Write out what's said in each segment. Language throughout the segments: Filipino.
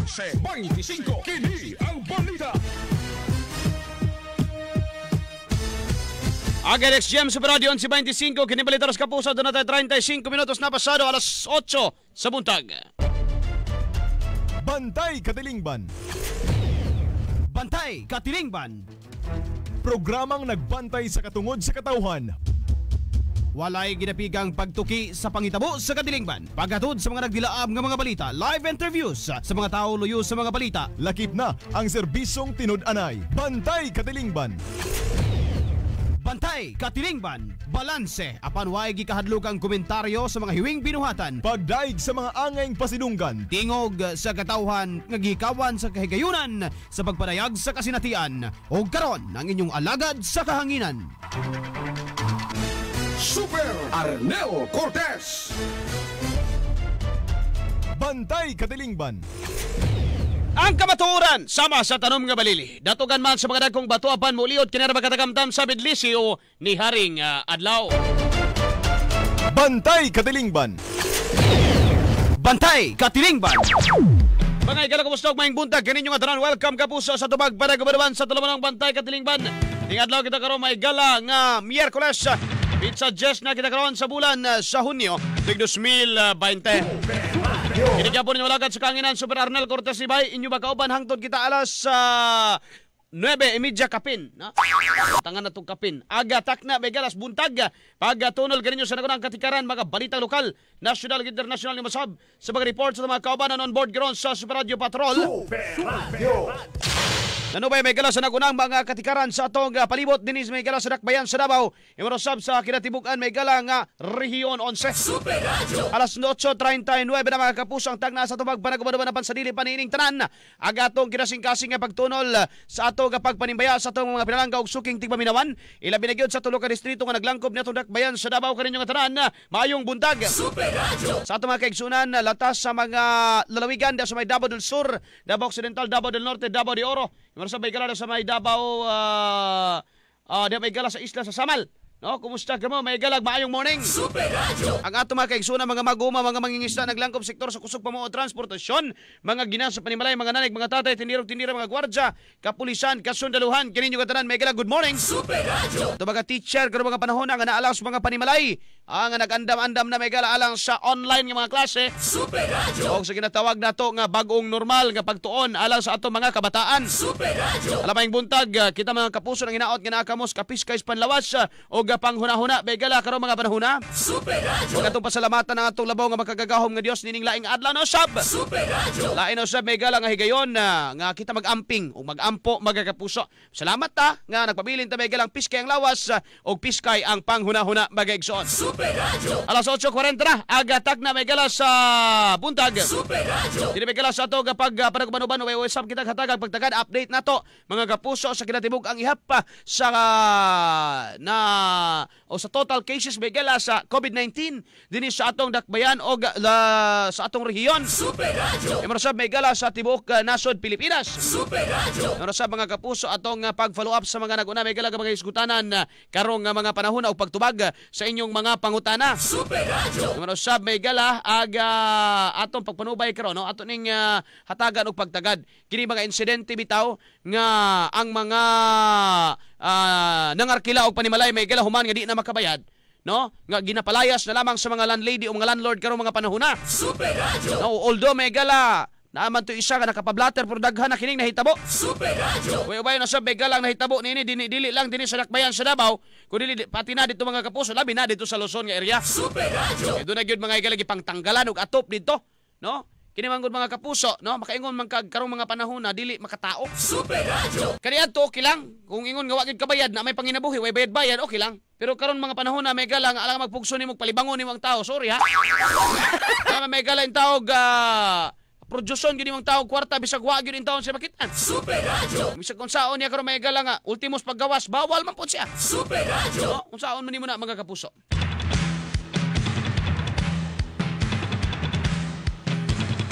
11:25 kini ang balita. Aga XGM Super Radio 11:25 kini balita sa kapuso doon natin 35 minutos na pasado alas 8 sa buntag. Bantay Katilingban. Bantay Katilingban. Programang nagbantay sa katungod sa katawhan. Walay ginapigang pagtuki sa pangitabo sa Katilingban. Paghatod sa mga nagdilaab nga mga balita, live interviews sa mga tao luyo sa mga balita. Lakip na ang serbisyong tinud-anay. Bantay Katilingban. Bantay Katilingban. Balanse apan way gikahadlokang komentaryo sa mga hiwing binuhatan. Pagdaig sa mga angayng pasidunggan. Tingog sa katawhan nga gikawan sa kahigayunan sa pagpadayag sa kasinatian o karon ang inyong alagad sa kahanginan. Super Arnel Cortez. Bantay Katilingban. Ang kamatuoran sama sa tanom nga balili. Datugan man sa mga dagkong batuapan muliot kinara magkatagamtam sa Bidlisio ni Haring Adlaw. Bantay Katilingban. Bantay Katilingban. Mga igala kumusta og maayong buntag kaninyo nga tanan. Welcome ka puso sa tubag para gubaduban sa tuluman ng Bantay Katilingban. Ning adlaw kita karon may gala nga Miyerkules. Pizza Jess na kita karon sa bulan sa Hunyo 2020. Kinigyan po ninyo malagad sa kanginan Super Arnel Cortez Ibay. Inyo ba kauban hangtod kita alas 9:30 kapin. Tangan na itong kapin. Aga takna may galas buntag. Pagtunol ganinyo sa nagunang katikaran mga balita lokal, national ug international ni Masab. Sa mga report sa mga kaubanan on board garon sa Super Radio Patrol. Super Radio. Nanubay may galas sa nagunang mga katikaran sa atong palibot dinis may galas sa Dakbayan sa Davao. Imarosab sa kinatibukan may gala nga Rehiyon 11. Super Radio. Alas 8:39 na mga kapuso ang tagna sa tubag panagubaduban na pansadili panining tanan. Aga atong kinasing-kasing nga pagtunol sa atong pagpanimbaya sa atong mga pinalangga ug suking tigpaminawan. Ilabi na gyud sa tulo ka distrito nga naglangkob natong Dakbayan sa Davao kaninyo nga tanan. Maayong buntag. Super Radio. Sa atong mga kaigsunan latas sa mga lalawigan sa may Davao del Sur, Davao Occidental, Davao del Norte, Davao de Oro. Marasa may gala sa may Davao, may gala sa isla sa Samal. No, kumusta ka mo? May galag maayong morning. Super Radio. Ang ato mga kaigsunan, mga maguma, mga mangingisda naglangkob sektor sa kusog pamuo transportasyon, mga ginasa panimalay, mga nanig, mga tatay, tindiro-tindira, mga gwardya, kapulisan, kasundaluhan, kininyo katanan, may galag good morning. Super Radio. Ito mga teacher, karo mga panahon nga naalaw sa mga panimalay, ang nagandam-andam na may gala alang sa online nga mga klase. Super Radio. O sa ginatawag na to nga bagong normal nga pagtuon alang sa ato mga kabataan. Super Radio. Alam ang buntag, kita mga kapuso ng hinaot nga nakamos kapiskay panlawas o gapang huna-huna begala karon mga panahuna. Super Radio. Ug atong pasalamatan ang atong labaw nga makagagahom nga Dios nining laing adlaw no sab. Super Radio. Lain no sab megala nga higayon nga kita mag-amping o mag-ampo magakapuso. Salamat ta nga nagpabilin ta megalang piskay ang lawas og piskay ang panghuna-huna magaigsoon. Super Radio. Alas 8:40 na agatag na megala sa buntag. Super Radio. Dili megala sa ato kapag panagbanuban way usab kita hatagag pagtagad update nato mga kapuso sa kinatibuk ang ihap sa sa total cases may gala sa COVID-19 dinhi sa atong Dakbayan o sa atong rehiyon. Super Radio. Imarasab may gala sa tibuok nasod Pilipinas. Super Radio. Imarasab mga kapuso atong pag-follow up sa mga naguna may gala mga isgutanan karong mga panahon o pagtubag sa inyong mga pangutana. Super Radio. Imarasab may gala aga atong pagpanubay karon no ato ning hatagan og pagtagad kini mga insidente bitaw nga ang mga nangarkila og panimalay may gala human nga di na makabayad no nga ginapalayas na lamang sa mga landlady o mga landlord karong mga panahona. Super Radio. No, although may gala naaman to isa nga nakapablatter pero daghan na kining nahitabo. Super Radio. Way na sa may galang nahitabo nini dili lang dinhi sa Dakbayan sa Davao kundi pati na dito mga kapuso labi na dito sa Luzon nga area. Super Radio. Doon na gyud mga igalagi pangtanggalan og atop dito no. Kini manggod mga kapuso, no? Makaingon man karong mga panahon na dili makatao. Super Radio. Kani adto okay lang. Kung ingon nga wa gid kabayad na may panginabuhi, way bayad okay lang. Pero karon mga panahon na may gala nga alang magpugso nimo palibangon nimo ang tao. Sorry ha. May gala in tawag produksyon gyud imong tao kwarta bisag wa gyud in taon siya makitaan. Super Radio. Bisag kung saon niya karon may gala nga ultimos paggawas bawal man pud siya. Super Radio. No? Kung saon man nimo na mga kapuso.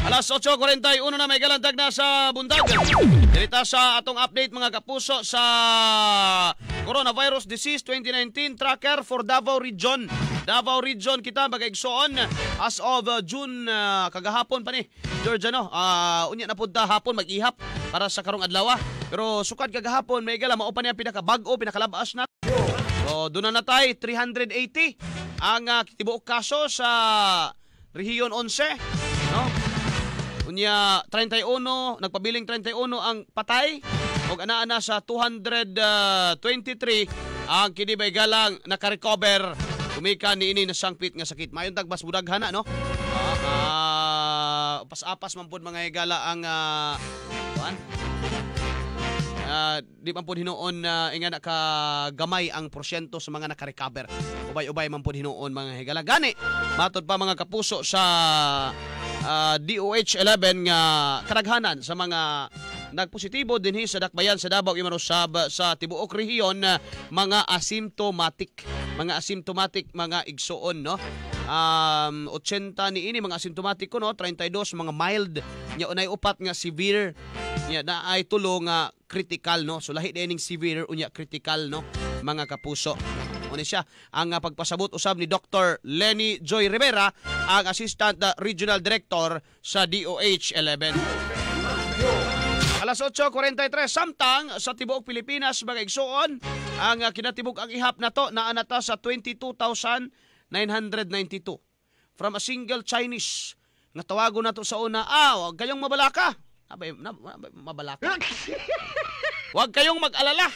Alas 8:41 na may galantag na sa buntag. Dirita sa atong update mga kapuso sa Coronavirus Disease 2019 Tracker for Davao Region. Davao Region kita magaigsoon as of June kagahapon pa ni Georgia no. Unya na punta hapon mag-ihap para sa karong adlaw. Pero sukad kagahapon may gala mao pa niya pinakabag-o pinakalabas na. So doon na natay 380 ang tibuok kaso sa Rehiyon 11 no. Unya 31 nagpabiling 31 ang patay ug ana sa 223 ang kinibay galang naka-recover kumika niini na sangpit nga sakit. Mayon tagbas budaghan na no. Pas-apas man pud mga higala ang di man pud hinuon inga na kagamay ang porsyento sa mga naka-recover. Ubay-ubay man pud hinuon mga higala. Gani matod pa mga kapuso sa DOH-11 nga kadaghanan sa mga nagpositibo dinhi sa dakbayan sa Davao Imarosab sa tibuok rehiyon mga asymptomatic mga igsoon no. 80 niini mga asymptomatic ko no, 32 mga mild nya unay upat nga severe nya na ay tulo nga critical no. So lahi dining severe unya critical no mga kapuso. Ano siya ang pagpasabot usab ni Dr. Lenny Joy Rivera ang Assistant Regional Director sa DOH-11. Alas 8:43 samtang sa tibuok Pilipinas mga igsoon ang kinatibuk ang ihap nato naa nata sa 22,992 from a single Chinese nga tawagon nato sa una wag kayong mabalaka mabalaka wag kayong mag-alala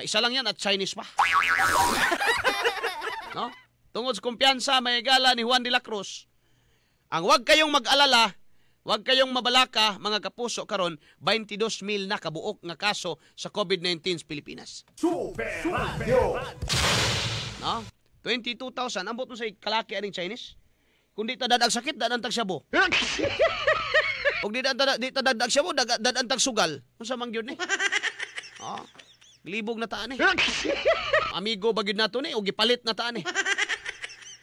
isa lang yan at Chinese pa no tungod sa kumpiyansa may gala ni Juan de la Cruz ang wag kayong mag-alala wag kayong mabalaka mga kapuso karon 22,000 na kabuok nga kaso sa COVID-19 sa Pilipinas. Super Radio. No? 22,000 ambot mo sa kalaki aning Chinese. Kung di ta dadag sakit dadan tag syabo. Ug di ta dadag syabo dadan tag sugal. Unsa man gyud ni? Libog na taan ni. Amigo bagid nato ni ug gipalit na taan ni.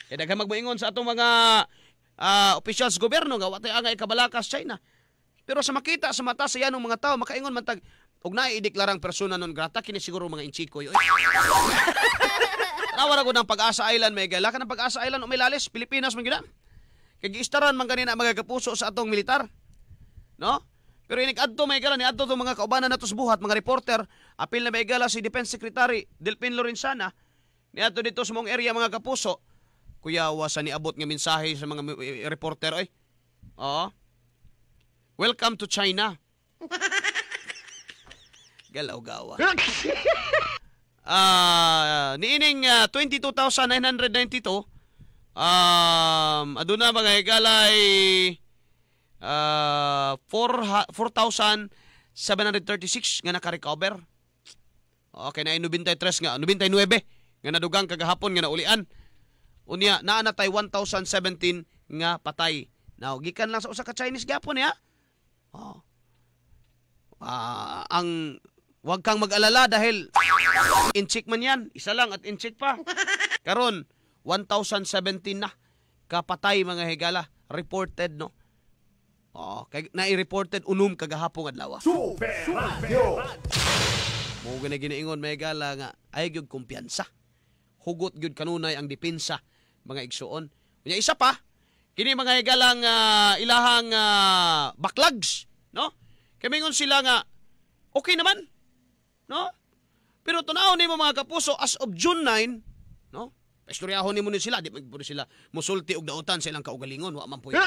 Kaya daghang magmoingon sa atong mga officials gobyerno nga watay angay kabalakas China. Pero sa makita sa mata sa yanong mga tao makaingon man tag ug naay ideklarang persona non grata kini siguro mga inchikoy. Tawara ko ng Pag-asa Island may gala ka ng Pag-asa Island umilalis Pilipinas man gyud. Kay giistaran man ganina mga kapuso sa atong militar. No? Pero inig adto may gala ni adto tong mga kaubanan nato sa buhat mga reporter apil na may gala si Defense Secretary Delpin Lorenzana ni adto dito sa mong area mga kapuso. Kuya, wasa ni abot nga mensahe sa mga reporter oy. Welcome to China. Galaw-gawa. Niining 22,992 aduna mga higalay 4,736 nga naka-recover. Okay na 93 nga 99 nga nadugang kagahapon nga naulian. Unya naa na tay 1,017 nga patay. Now gikan lang sa usa ka Chinese gyapon ya. Ang wag kang mag-alala dahil incheck man yan. Isa lang at incheck pa. Karon 1,017 na kapatay mga higala reported no. Kay na-reported unum kagahapon adlaw. Super Radio. Mo gina-ginaingon mga higala nga ay gyud kumpiyansa. Hugot gyud kanunay ang depensa mga igsuon. Unya isa pa, kini mga higalang ilahang backlogs, no? Kamingon sila nga okay naman, no? Pero tunaw nimo mga kapuso as of June 9, no? Istoryahon nimo ni sila, di man sila musulti og dautan sa ilang kaugalingon, wa man puy.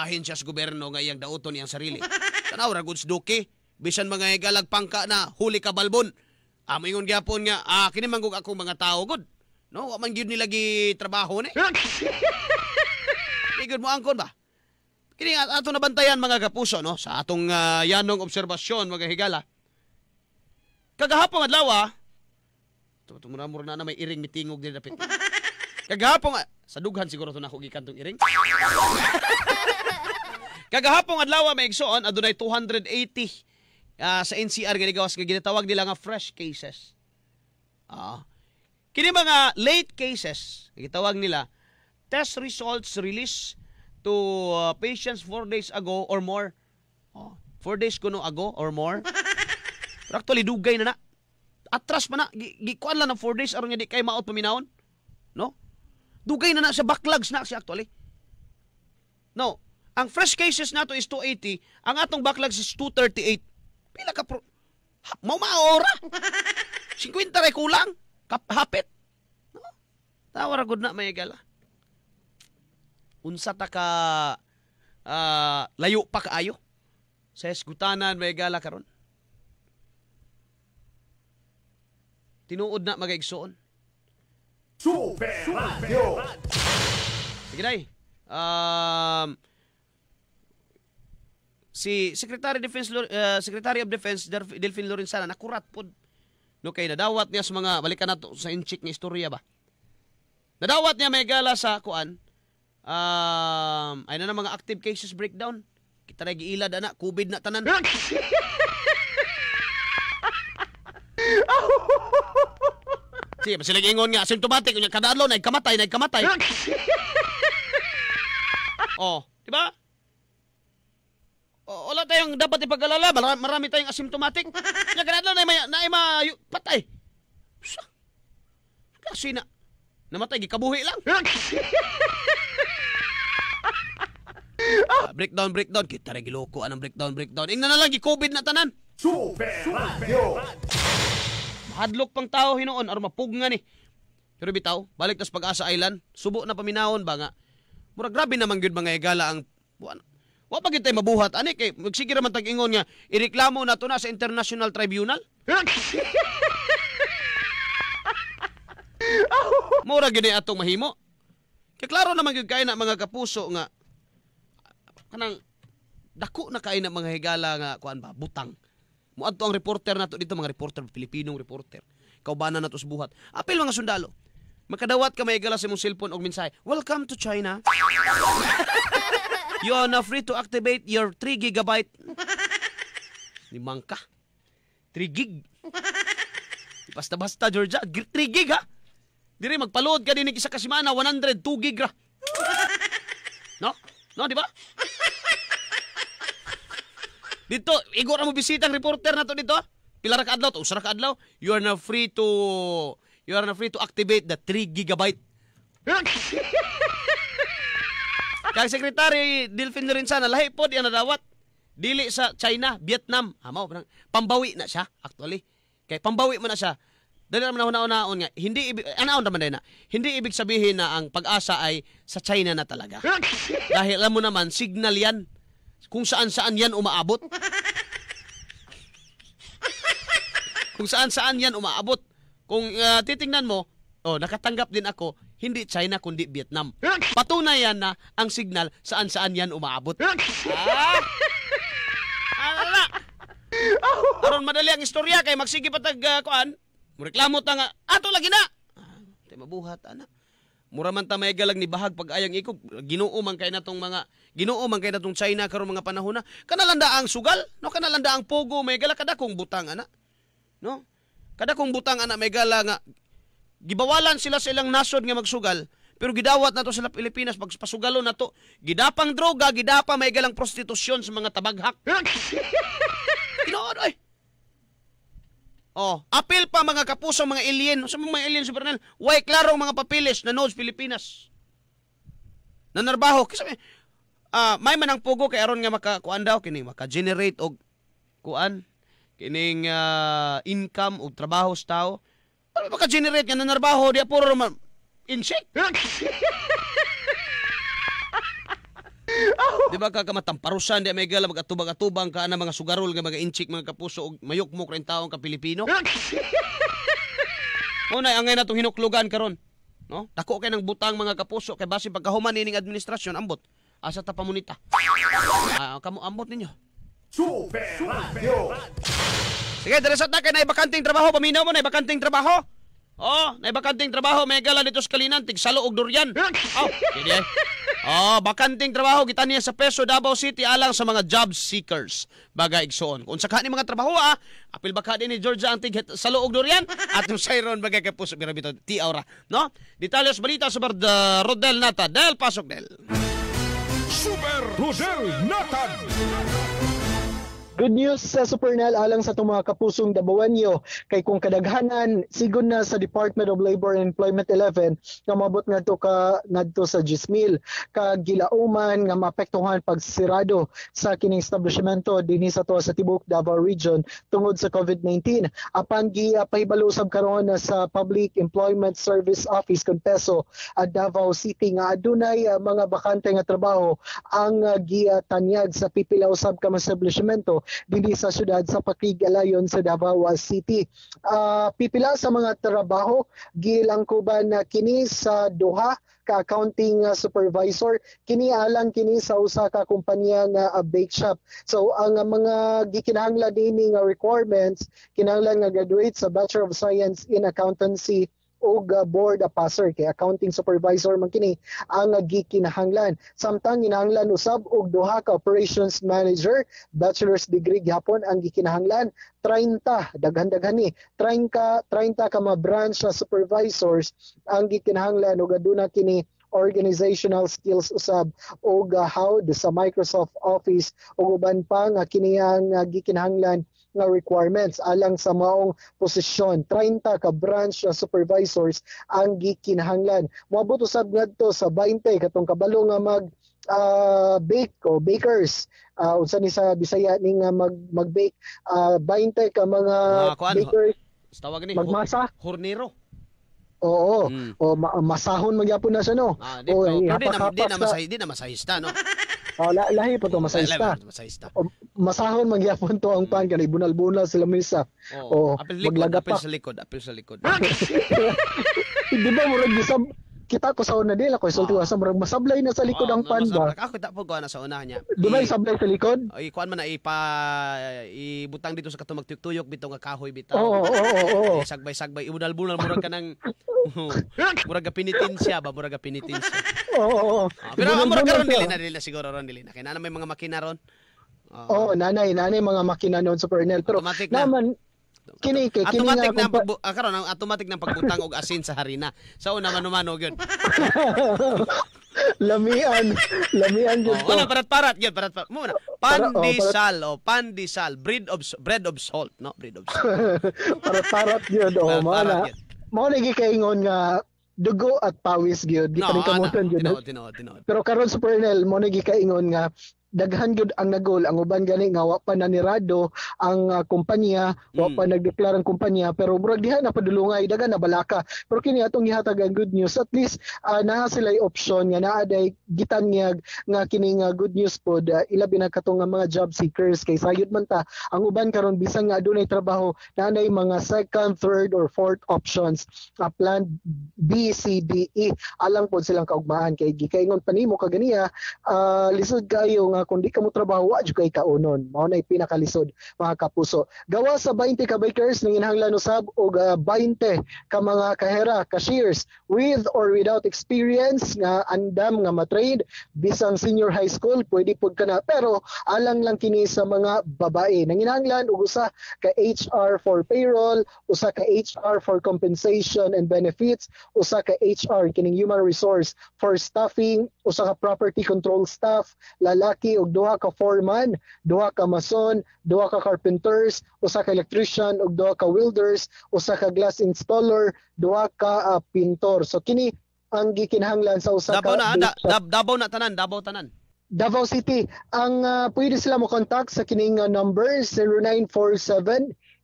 Ahensya sa gobyerno nga iyang dauton iyang sarili. Tanaw ra goods duki, bisan mga higalag pangka na huli ka balbon. Moingon gyapon nga kini manggug ako mga tao good. No, wa man gyud nila gi trabaho ni. Igod mo angkon ba? Kini ato nabantayan mga kapuso no sa atong yanong obserbasyon mga higala. Kagahapon adlaw tumura na may iring mitingog din dapit. Kagahapon sa dughan siguro to nako gikan tong iring. Kagahapon adlaw may igsoon adunay 280 sa NCR nga gawas nga ginatawag nila nga fresh cases. Kini mga late cases, gitawag nila test results released to patients 4 days ago or more. 4 days kuno ago or more. Pero actually dugay na. atras pa na gikuan lang ng 4 days aron nga di kay maot paminawon. No? Dugay na siya, backlogs na siya actually. No, ang fresh cases nato is 280, ang atong backlogs is 238. Pila ka maura. 50 ray kulang. Hapit. No? Tawara gud na may gala. Unsa ta ka layo pa kaayo sa esgutanan may gala karon. Tinuod na magaigsoon. Super Radio. Sige day. Si Secretary of Defense Delfin Lorenzana nakurat pod. No kay nadawat niya sa mga balikan nato sa inchik nga istorya ba. Nadawat niya may gala sa kuan. Ay na mga active cases breakdown. Kita na giilad ana, COVID na tanan. Sige, sila gingon nga asymptomatic unya kada adlaw nagkamatay. Oh, di ba? Oh, wala tayong dapat ipag-alala, marami tayong asymptomatic. Nya kada adlaw na patay. Kasi namatay gikabuhi lang. Breakdown. Kita rin giloko. Anong breakdown? Ingnan na lang, COVID na tanan. Super Radio. Hadlok pang tao hinoon, aron mapugnga ni. Pero bitaw, balik tas Pag-asa Island, subo na paminahon ba nga. Mura grabe naman gyud mga igala ang wa pa gyud tay mabuhat ani kay magsige ra man tag-ingon nga ireklamo nato na sa International Tribunal. Mura gyud atong mahimo. Kay klaro naman gyud kay na mga kapuso nga kanang dako na kay na mga higala nga kuan ba butang. Muadto ang reporter nato dito, mga reporter Pilipinong reporter. Kaubanan nato sa buhat. Apil mga sundalo. Makadawat ka may higala sa imong cellphone og mensahe. Welcome to China. You are now free to activate your 3 GB. Limang ka. 3 gig. Basta-basta Georgia, 3 gig ha. Dire magpaload ka din isa ka semana 102 gig ra. No, di ba? Dito, igor mo bisita ang reporter nato dito. Pila ra ka adlaw to? Usa ra ka adlaw. You are now free to activate the 3 GB. Kay Secretary Delfin Lorenzana lahi pod yan nadawat. Dili sa China, Vietnam. Mao pambawi na siya actually. Kay pambawi man na siya. Dali naman una-unaon nga hindi ibig sabihin na ang Pag-asa ay sa China na talaga. Dahil alam mo naman signal yan. Kung saan-saan yan umaabot. Kung titingnan mo, nakatanggap din ako, hindi China kundi Vietnam. Patunay yan na ang signal saan-saan yan umaabot. Aron madali ang istorya kay magsige patag kuan. Reklamo ta nga ato lagi na. Tay mabuhat ana. Mura man ta may galag ni bahag pag ayang ikog. Ginoo man kay natong China karon mga panahon na. Kanalanda ang sugal, no kanalanda ang pogo may gala kada kong butang ana. No? Kada kong butang ana may gala nga gibawalan sila sa ilang nasod nga magsugal. Pero gidawat nato sila Pilipinas pag pasugalo nato. Gidapang droga, gidapa may galang prostitusyon sa mga tabaghak. Tinood oy. Apil pa mga kapuso, mga alien. Sa mga alien supernal, way klaro mga papilis na nodes Pilipinas. Nanarbaho. Kasi may manang pugo kay aron nga makakuan daw kining maka-generate og kuan kining income og trabaho sa tao. Ano maka-generate nga nanarbaho di puro insect. Di ba kamatamparusan di may gala magatubang-atubang ka na mga sugarol nga mga inchik mga kapuso og mayukmok rin taong ka Pilipino. Una angay natong hinuklugan karon, no? Dako kay nang butang mga kapuso kay base pagkahuman nining administrasyon ambot asa ta pamunita. Kamo ambot ninyo. Super Radio. Sige, diresat na kay na bakanting trabaho, paminaw mo na bakanting trabaho. Na bakanting trabaho may gala dito sa Kalinan tig salo og durian. Hindi ay. Bakanting trabaho kita niya sa Peso Davao City alang sa mga job seekers. Bagay igsoon. Kung sa kani mga trabaho apil baka din ni Georgia ang tig salo og durian at yung sayron bagay kay puso birabito ti aura, no? Detalyos balita sa Rodel Nata. Del pasok del. Super Rodel Natad. Good news sa Supernal alang sa itong mga kapusong Dabawenyo kay kung kadaghanan sigon na sa Department of Labor and Employment 11 nga mabot ngadto sa 10,000 ka gilauman nga maapektuhan pagsirado sa kining establishmento dinhi sa sa tibuok Davao Region tungod sa COVID-19. Apan gipahibalo usab karon na sa Public Employment Service Office Conpeso at Davao City nga adunay mga bakante nga trabaho ang gitanyag sa pipila usab ka mga establishmento dinhi sa syudad sa Pakigalayon sa Davao City. Pipila sa mga trabaho gilangkuban na kini sa duha ka accounting supervisor, kini alang kini sa usa ka kumpanya nga bake shop. So ang mga gikinahanglan dinhi nga requirements kinahanglan nga graduate sa Bachelor of Science in Accountancy og board passer kay accounting supervisor man kini ang gikinahanglan. Samtang kinahanglan usab og duha ka operations manager, bachelor's degree gyapon ang gikinahanglan. 30 daghan-daghan ni 30 ka mga branch supervisors ang gikinahanglan ug aduna kini organizational skills usab og how sa Microsoft Office ug uban pa nga kini ang gikinahanglan nga requirements alang sa maong posisyon. 30 ka branch supervisors ang gikinahanglan. Moabot usab ngadto sa 20 katong kabalo nga mag bake o bakers. Unsa ni sa Bisaya ning mag-bake 20 ka mga bakers. Tawag ni magmasa hornero. Oo. O masahon magyapon na siya no. Di na masahista no. Lahi pa to masahista. Masahon magyapon to ang pan kanay bunal-bunal sila misa. Maglagap sa likod. Di ba murag gisab kita ko sa una nila ko sulti sa murag masablay na sa likod ang pan ba. Ako ta po ko na sa una niya. Di ba isablay sa likod? Ay kuan man na ibutang dito sa katong magtuyok bitaw nga kahoy bitaw. Oo. Sagbay ibunal-bunal murag ka nang murag pinitensya ba murag pinitensya. Oo. Pero murag karon dili na siguro ron dili na kay na may mga makina ron. Nanay mga makina noon sa Pernel pero naman kini automatic na karon ang automatic ng pagbutang og asin sa harina. Sa una manumano gyud. lamian gyud. Parat gyud muna. Pandesal, bread of salt, no? Bread of salt. Parat gyud mao na gikaingon nga dugo at pawis gyud gipanikamutan gyud. Tinood. Pero karon sa Pernel mo na gikaingon nga daghan gyud ang nagol ang uban gani nga wa pa nanirado ang kumpanya wa pa nagdeklara ang kumpanya pero murag diha na padulungay daghan na balaka pero kini atong gihatag ang good news at least naa sila option nga naa day gitanyag nga kini nga good news pod ilabi na katong mga job seekers kay sayod man ta ang uban karon bisan nga adunay trabaho naanay mga second, third or fourth options plan B, C, D, E alang pod silang kaugmaan kay gikaingon panimo kaganiya lisod kayo nga kung di ka mo trabaho wa jud kay kaunon mao nay pinakalisod mga kapuso gawa sa 20 ka bakers nanginahanglan usab og 20 ka mga kahera cashiers with or without experience nga andam nga matrade bisang senior high school pwede pud kana pero alang lang kini sa mga babae nanginahanglan og usa ka HR for payroll usa ka HR for compensation and benefits usa ka HR kining human resource for staffing usa ka property control staff lalaki og duha ka foreman, duha ka mason, duha ka carpenters, usa ka electrician og duha ka welders, usa ka glass installer, duha ka pintor. So kini ang gikinahanglan sa usa ka Davao tanan. Davao City. Ang pwede sila mo contact sa kining number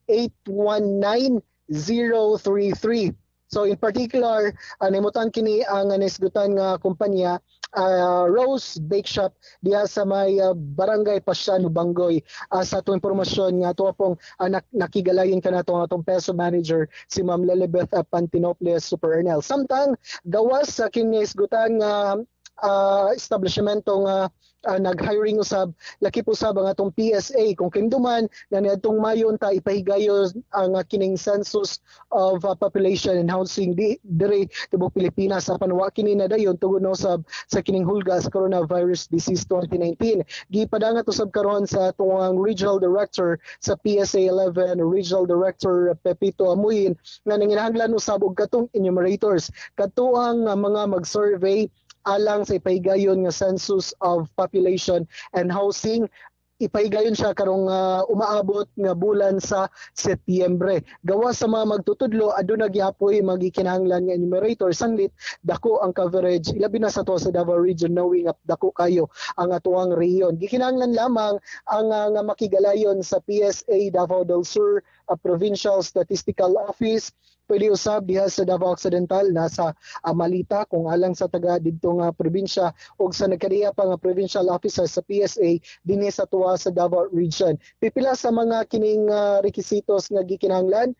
0947-819-033. So in particular, nimutan kini ang nisgutan nga kumpanya Rose Bake Shop diha sa may Barangay Pasiano, Bangoy. Sa atong impormasyon nga ato pong nakigalayin ka nato ang atong peso manager si Ma'am Lelibeth Pantinoples Super Ernel. Samtang gawas sa kinisgutan nga establishmento nga nag-hiring usab laki po usab ang atong PSA kung kinduman nga niadtong Mayo ta ipahigayon ang kining census of population and housing dire tibok Pilipinas sa panwa kini na dayon tungod na usab sa kining hulga sa coronavirus disease 2019 gipadangat usab karon sa atong regional director sa PSA 11 regional director Pepito Amuyin nga nanginahanglan usab og katong enumerators katuang mga mag-survey alang sa ipahigayon nga census of population and housing ipahigayon siya karong umaabot nga bulan sa Setyembre. Gawa sa mga magtutudlo aduna gyapoy magikinahanglan nga enumerator sanglit dako ang coverage ilabi na sa to sa Davao Region knowing up dako kayo ang atuang rehiyon. Gikinahanglan lamang ang nga makigalayon sa PSA Davao del Sur Provincial Statistical Office. Pwede usab diha sa Davao Occidental nasa Malita kung alang sa taga didto nga probinsya ug sa nagkadiya pa nga provincial officer sa PSA dinhi sa tuwa sa Davao Region. Pipila sa mga kining requisitos nga gikinahanglan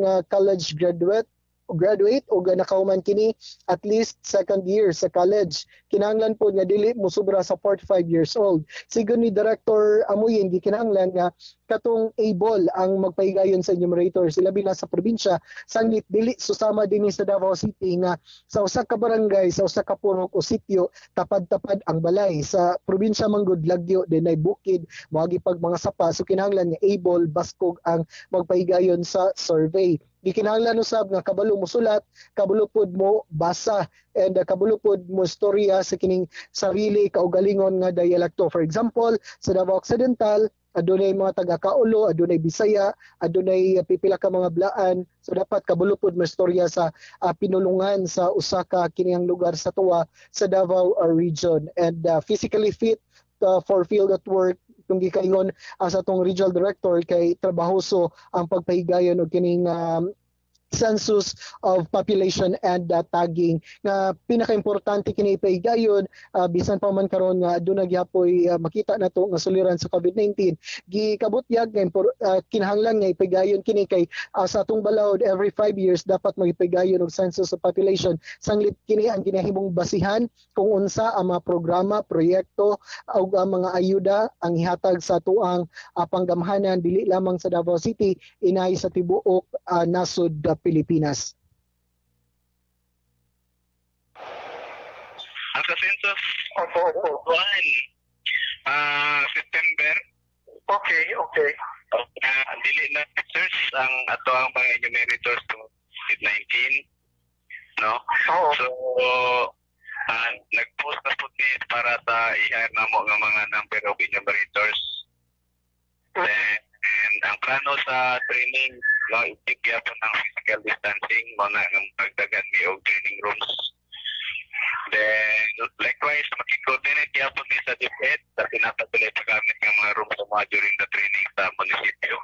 nga college graduate o nakahuman kini at least second year sa college. Kinahanglan po nga dili mo sobra sa 45 years old. Sigon ni Director Amuyin gikinahanglan nga katong able ang magpahigayon sa enumerators ilabi na sa probinsya sanglit dili susama dinhi sa Davao City nga sa usa ka barangay sa usa ka purok o sitio tapad-tapad ang balay sa probinsya manggod lagyo dinay bukid moagi pag mga sapa so kinahanglan nga able baskog ang magpahigayon sa survey. Gikinahanglan usab nga kabalo mo sulat, kabalo pod mo basa, and kabalo pod mo istorya sa kining sarili kaugalingon nga dialekto. For example, sa Davao Occidental, adunay mga taga-Kaulo, adunay Bisaya, adunay pipila ka mga Blaan. So dapat kabalo pod mo istorya sa pinulungan sa usa ka kiniyang lugar sa tuwa sa Davao Region. And physically fit for field at work kung gikaingon sa atong regional director kay trabahoso ang pagpahigayon og kining census of population and tagging nga pinakaimportante kini ipahigayon bisan pa man karon nga aduna gyapoy makita nato nga suliran sa COVID-19 gikabutyag nga kinahanglan nga ipahigayon kini kay sa atong balawod every 5 years dapat magipahigayon og census of population sanglit kini ang ginahimong basihan kung unsa ang mga programa, proyekto ug ang mga ayuda ang ihatag sa tuang panggamhanan dili lamang sa Davao City inay sa tibuok nasod Pilipinas. Ang sa census, September. Okay. Dili na search ang ato ang mga enumerators to COVID-19. No? So, nag-post na po para sa i-hire na mo ng mga number of enumerators. And ang plano sa training, itigya po ng physical distancing, mga pagdagan mi og training rooms. Then, likewise, makikoordinate kaya po sa DepEd sa pinapatuloy paggamit ng mga rooms sa mga during the training sa munisipyo.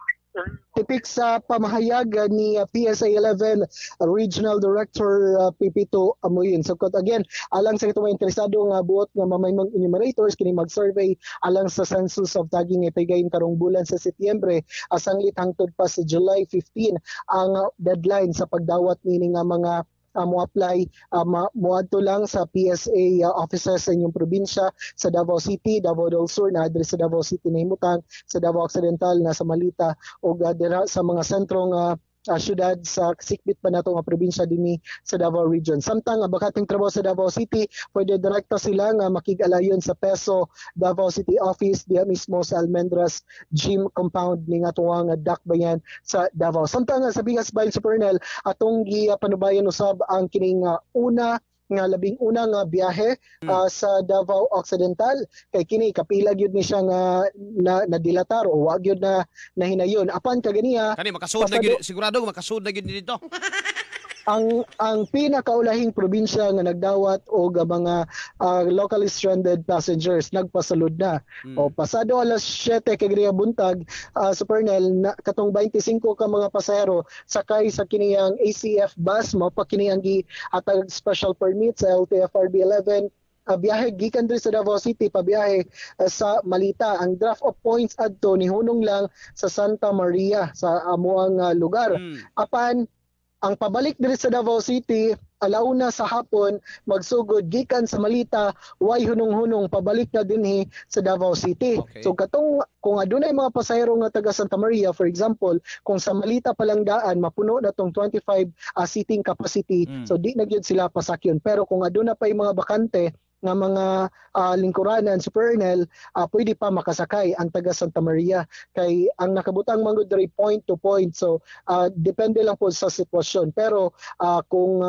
Tipik sa pamahayag ni PSA 11 Regional Director Pipito Amuyin. So again, alang sa itong interesado nga buot nga mamaymang enumerators kini mag-survey alang sa census of tagging ipahigayon karong bulan sa Setyembre sanglit hangtod pa sa July 15 ang deadline sa pagdawat nini nga mga mo-apply moadto lang sa PSA offices sa inyong probinsya sa Davao City, Davao del Sur na address sa Davao City na himutang, sa Davao Occidental na sa Malita o sa mga sentrong syudad sa sikbit pa nato nga probinsya dinhi sa Davao Region. Samtang bakating trabaho sa Davao City, pwede direkta sila nga makig-alayon sa PESO Davao City Office diha mismo sa Almendras Gym Compound ning atuang dakbayan sa Davao. Samtang sa Bigas Bayan Supernel atong gipanubayan usab ang kining labing una nga biyahe sa Davao Occidental kay kini kapila gyud ni siya nga nadilatar o wa gyud na hinayon apan kaganiya kani makasud na gyud sigurado makasud na gyud dito. Ang pinakaulahing probinsya nga nagdawat og mga locally stranded passengers nagpasalud na. O pasado alas 7 kay buntag Supernel katong 25 ka mga pasahero sakay sa kiniyang ACF bus mao pa kini ang gihatag special permit sa LTFRB 11 biyahe gikan diri sa Davao City pabiyahe sa Malita. Ang draft of points adto ni hunong lang sa Santa Maria sa amuang lugar. Apan ang pabalik diri sa Davao City alauna sa hapon magsugod gikan sa Malita way hunong-hunong pabalik na dinhi sa Davao City. Okay. So katong kung adunay mga pasahero nga taga Santa Maria for example kung sa Malita pa lang daan mapuno na tong 25 seating capacity so di na gyud sila pasakyon pero kung aduna pa mga bakante nga mga lingkuranan Supernel pwede pa makasakay ang taga Santa Maria kay ang nakabutang manggod diri point to point so depende lang po sa sitwasyon pero kung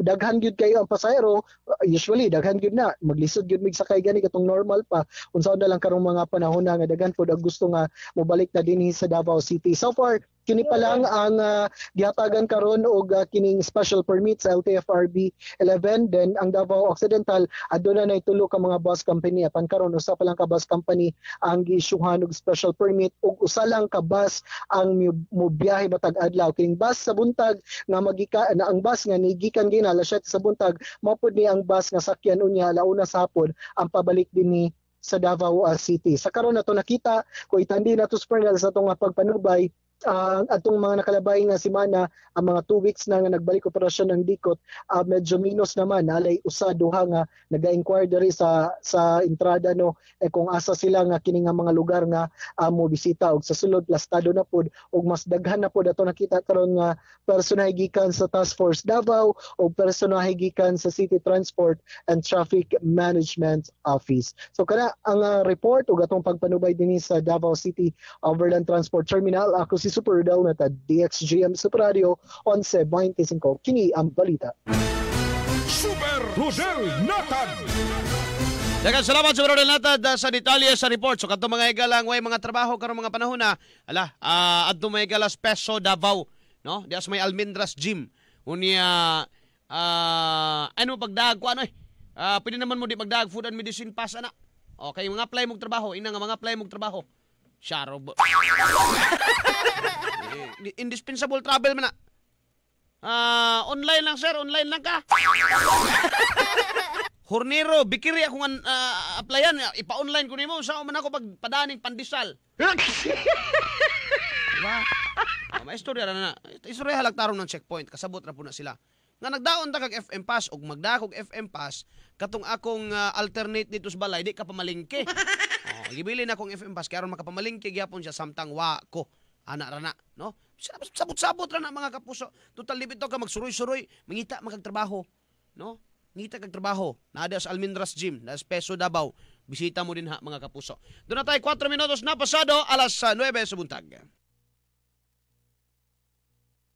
daghan gyud kayo ang pasahero, usually daghan gyud na maglisod gyud mig sakay gani katong normal pa unsaon na lang karong mga panahon na nga daghan pud ang gusto nga mobalik na dinhi sa Davao City. So far kini pa lang ang gihatagan karon og kining special permit sa LTFRB 11. Then ang Davao Occidental aduna na tulo ka mga bus company apan karon usa pa lang ka bus company ang gi-issuehan og special permit ug usa lang ka bus ang mobiyahe matag adlaw. Kining bus sa buntag nga na ang bus nga nigikan gina alas 7 sa buntag mao pud ni ang bus nga sakyan unya alauna sa hapon ang pabalik dinhi sa Davao City. Sa karon nato nakita ko itandi na to Spernel sa atong pagpanubay atong mga nakalabay nga semana ang mga 2 weeks na nga nagbalik operasyon ng Dikot, medyo minus naman alay usa duha nga naga-inquire diri sa entrada no kung asa sila nga kini nga mga lugar nga mo bisita og sa sulod plastado na pud og mas daghan na pud ato nakita karon nga personahe gikan sa Task Force Davao o personahe gikan sa City Transport and Traffic Management Office. So kana ang report ug atong pagpanubay dinhi sa Davao City Overland Transport Terminal. Ako si Super Rodel na DXGM Super Radio 11.25. Kini ang balita. Super Rodel Natad. Daghang salamat sa Rodel Natad sa detalye sa report. So kadto mga igalang way mga trabaho karong mga panahon na adto mga igalas Peso Davao, no? Dias may Almendras Gym. Unya ano pagdag ko ano pwede naman mo di pagdag food and medicine pass ana. Okay, mga apply mong trabaho, ina nga mga apply mong trabaho. Sharo. Indispensable travel man na. Online lang sir, online lang ka. Hornero, bikiri ako nga applyan, ipa-online ko nimo sa man ako pagpadaning pandesal. Diba? May istorya na. Istorya halagtaron ng checkpoint, kasabot ra po na sila. Nga nagdaon ta kag FM Pass og magdakog FM Pass katong akong alternate dito sa balay di ka pamalingke. Gibili na akong FM Pass karon makapamalingke gyapon siya samtang wa ko ana rana no. Sabot-sabot ra na mga kapuso. Total libit to ka magsuroy-suroy, mangita magtrabaho no. Ngita kag trabaho. Naada sa Almendras Gym, na Peso Davao. Bisita mo din ha mga kapuso. Doon na tayo 4 minutos na pasado alas 9 sa buntag.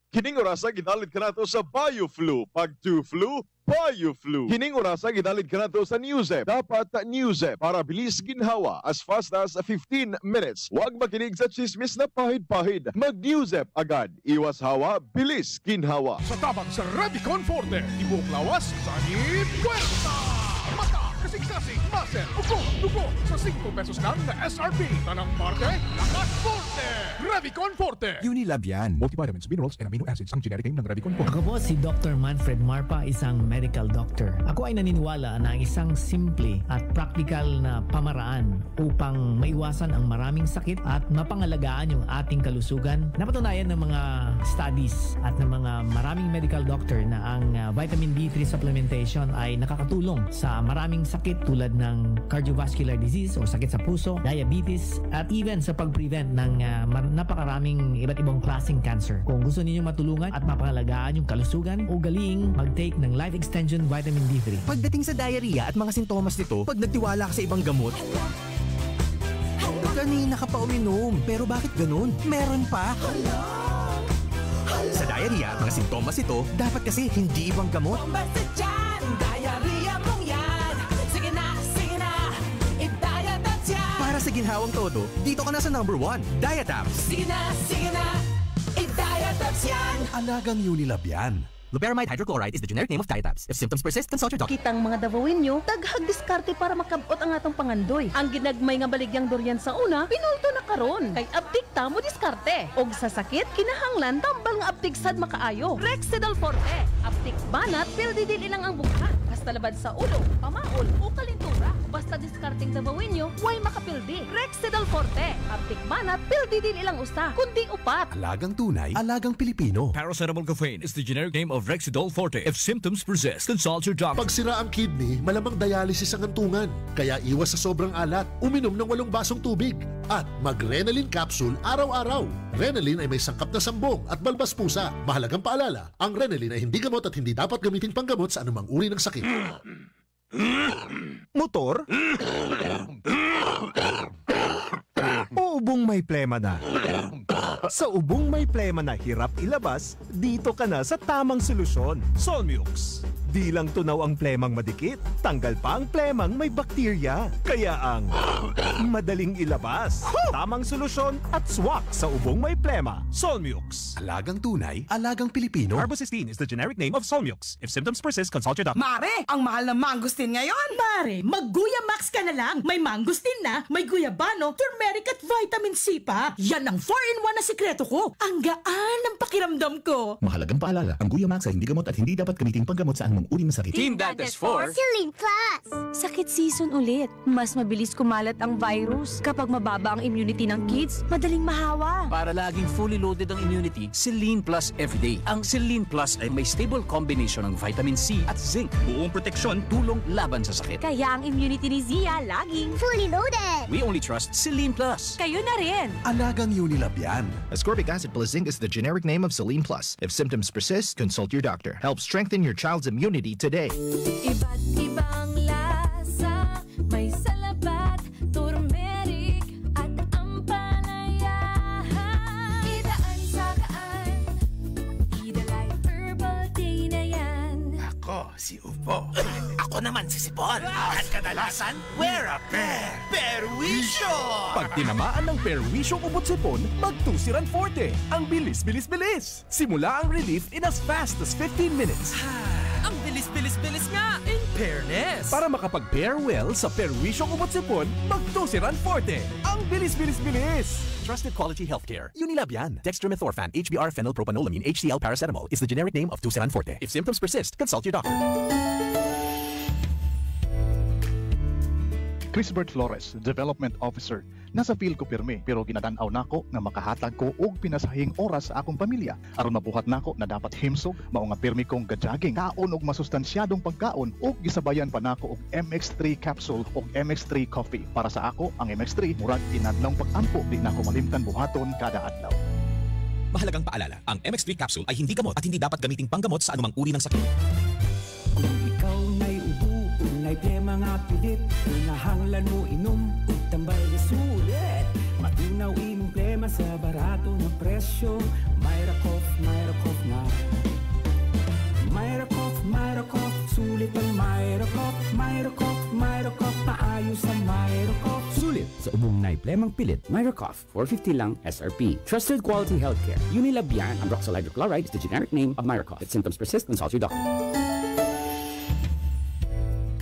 Kining orasa gidalit ka nato sa BioFlu. Pag 2 flu, BioFlu. Kining orasa gidalit ka nato sa Newsep. Dapat Newsep para bilis ginhawa as fast as 15 minutes. Huwag makinig sa chismis na pahid-pahid. Mag-Newsep agad. Iwas hawa, bilis ginhawa. Sa tabang sa Revicon Forte, ibuok lawas, sanib, puwerta! Mata, kasing-kasing, muscle, ugo, dugo, sa 5 pesos lang na SRP. Tanang parte, lakas Forte! Revicon Forte! Unilab yan. Multivitamins, minerals, and amino acids ang generic name ng Revicon Forte. Ako po si Dr. Manfred Marpa, isang medical doctor. Ako ay naniniwala na ang isang simple at practical na pamaraan upang maiwasan ang maraming sakit at mapangalagaan yung ating kalusugan. Napatunayan ng mga studies at ng mga maraming medical doctor na ang vitamin D3 supplementation ay nakakatulong sa maraming sakit tulad ng cardiovascular disease o sakit sa puso, diabetes, at even sa pag-prevent ng napakaraming iba't ibang klaseng cancer. Kung gusto niyo matulungan at mapangalagaan yung kalusugan, ugaling mag-take ng Life Extension Vitamin D3. Pagdating sa diarrhea at mga sintomas nito, pag nagtiwala ka sa ibang gamot, kanina ka pa uminom. Pero bakit ganun? Meron pa. Sa diarrhea at mga sintomas ito, dapat kasi hindi ibang gamot. Basta dyan, diarrhea mong yan. Sige na, i-diatabs yan. Para sa ginhawang todo, dito ka na sa number 1, Diatabs. Sige na, i-diatabs yan. Alagang Unilab yan. Loperamide hydrochloride is the generic name of Diatabs. If symptoms persist, consult your doctor. Kitang mga Davaoenyo, daghag diskarte para makabot ang atong pangandoy. Ang ginagmay nga baligyang durian sa una, pinulto na karon. Kay abtik ta mo diskarte. Og sa sakit, kinahanglan tambal nga abtik sad makaayo. Rexidol Forte. Abtik banat, pildidil ilang ang bughat. Basta labad sa ulo, pamaol o kalintura. Basta diskarting Davaoenyo, way makapildi. Rexidol Forte. Abtik banat, pildidil ilang usta. Kundi upat. Alagang tunay, alagang Pilipino. Paracetamol caffeine is the generic name of Rexidol Forte. If symptoms persist, consult your doctor. Pag sira ang kidney, malamang dialysis ang hantungan. Kaya iwas sa sobrang alat, uminom ng 8 basong tubig. At mag-Renalin capsule araw-araw. Renalin ay may sangkap na sambong at balbas pusa. Mahalagang paalala, ang Renalin ay hindi gamot at hindi dapat gamitin panggamot sa anumang uri ng sakit. Motor? O ubong may plema na? Sa ubong may plema na hirap ilabas, dito ka na sa tamang solusyon. Solmux. Di lang tunaw ang plemang madikit, tanggal pa ang plemang may bakterya. Kaya ang madaling ilabas. Tamang solusyon at swak sa ubong may plema. Solmux. Alagang tunay, alagang Pilipino. Carbocysteine is the generic name of Solmux. If symptoms persist, consult your doctor. Mare, ang mahal ng mangustin ngayon. Mare, mag-Guya Max ka na lang. May mangustin na, may guyabano, turmeric at vitamin C pa. Yan ang 4-in-1 na sikreto ko. Ang gaan ng pakiramdam ko. Mahalagang paalala, ang Guya Max ay hindi gamot at hindi dapat gamiting panggamot sa anumang uri ng sakit. Team that is for Celine Plus. Sakit season ulit. Mas mabilis kumalat ang virus. Kapag mababa ang immunity ng kids, madaling mahawa. Para laging fully loaded ang immunity, Celine Plus Everyday. Ang Celine Plus ay may stable combination ng vitamin C at zinc. Buong proteksyon, tulong laban sa sakit. Kaya ang immunity ni Zia laging fully loaded. We only trust Celine Plus. Kayo na rin. Alagang Unilab yan. Ascorbic acid plus zinc is the generic name of Celine Plus. If symptoms persist, consult your doctor. Help strengthen your child's immunity today. Iba't ibang lasa, may salabat, turmeric at ampalaya. Idaan sa kaan, Idalay Herbal Day na yan. Ako, si Upo. Ako naman si Sipon. At kadalasan, wear a pair. Perwisyo! Pag tinamaan ng perwisyong ubot-sipon, mag-Tusiran Forte. Ang bilis-bilis-bilis. Simula ang relief in as fast as 15 minutes. Ang bilis-bilis-bilis nga, in fairness. Para makapag-pair well sa perwisyong ubot-sipon, mag-Tusiran Forte. Ang bilis-bilis-bilis. Trusted quality healthcare. Unilab yan. Dextromethorphan, HBr phenylpropanolamine, HCl paracetamol is the generic name of Tusiran Forte. If symptoms persist, consult your doctor. Chrisbert Flores, Development Officer. Nasa field ko pirmi, pero ginadanaw nako nga makahatag ko og pinasahing oras sa akong pamilya. Aron mabuhat nako na dapat himsog, mao nga pirmi kong gajaging, kaon og masustansyadong pagkaon ug gisabayan pa nako og MX3 capsule ug MX3 coffee. Para sa ako, ang MX3 murag inadlong pag-ampo, di nako malimtan buhaton kada adlaw. Mahalagang paalala, ang MX3 capsule ay hindi gamot at hindi dapat gamiting panggamot sa anumang uri ng sakit. Kung ikaw na'y ubo, unay mga pilit, pinahanglan mo inom, ug tambay na sulit. Matunaw imong plema sa barato na presyo, Myra Cough na. Myra Cough, sulit ang Myra Cough, paayos ang Myra Cough. Sulit sa ubong na'y plemang pilit, Myra Cough, 450 lang SRP. Trusted quality healthcare. Unilab yan. Ang Broxolide Chloride is the generic name of Myra Cough. If symptoms persist, consult your doctor.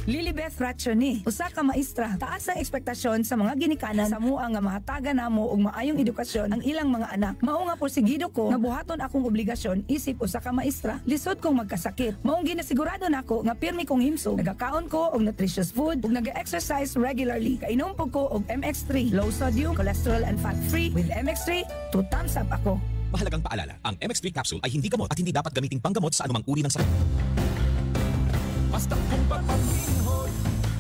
Lilibeth Fractioni, usa ka maestra, taas ang ekspektasyon sa mga ginikanan sa mua nga mahatagan namo og maayong edukasyon ang ilang mga anak. Mao nga porsigido ko nga buhaton akong obligasyon isip usa ka maestra. Lisod kong magkasakit. Maong ginasigurado nako nga pirmi kong himsog. Nagakaon ko og nutritious food ug nag-exercise regularly. Kainom po ko og MX3, low sodium, cholesterol and fat free. With MX3, 2 thumbs up ako. Mahalagang paalala, ang MX3 capsule ay hindi gamot at hindi dapat gamiting panggamot sa anumang uri ng sakit. Basta kung pagpaminhod,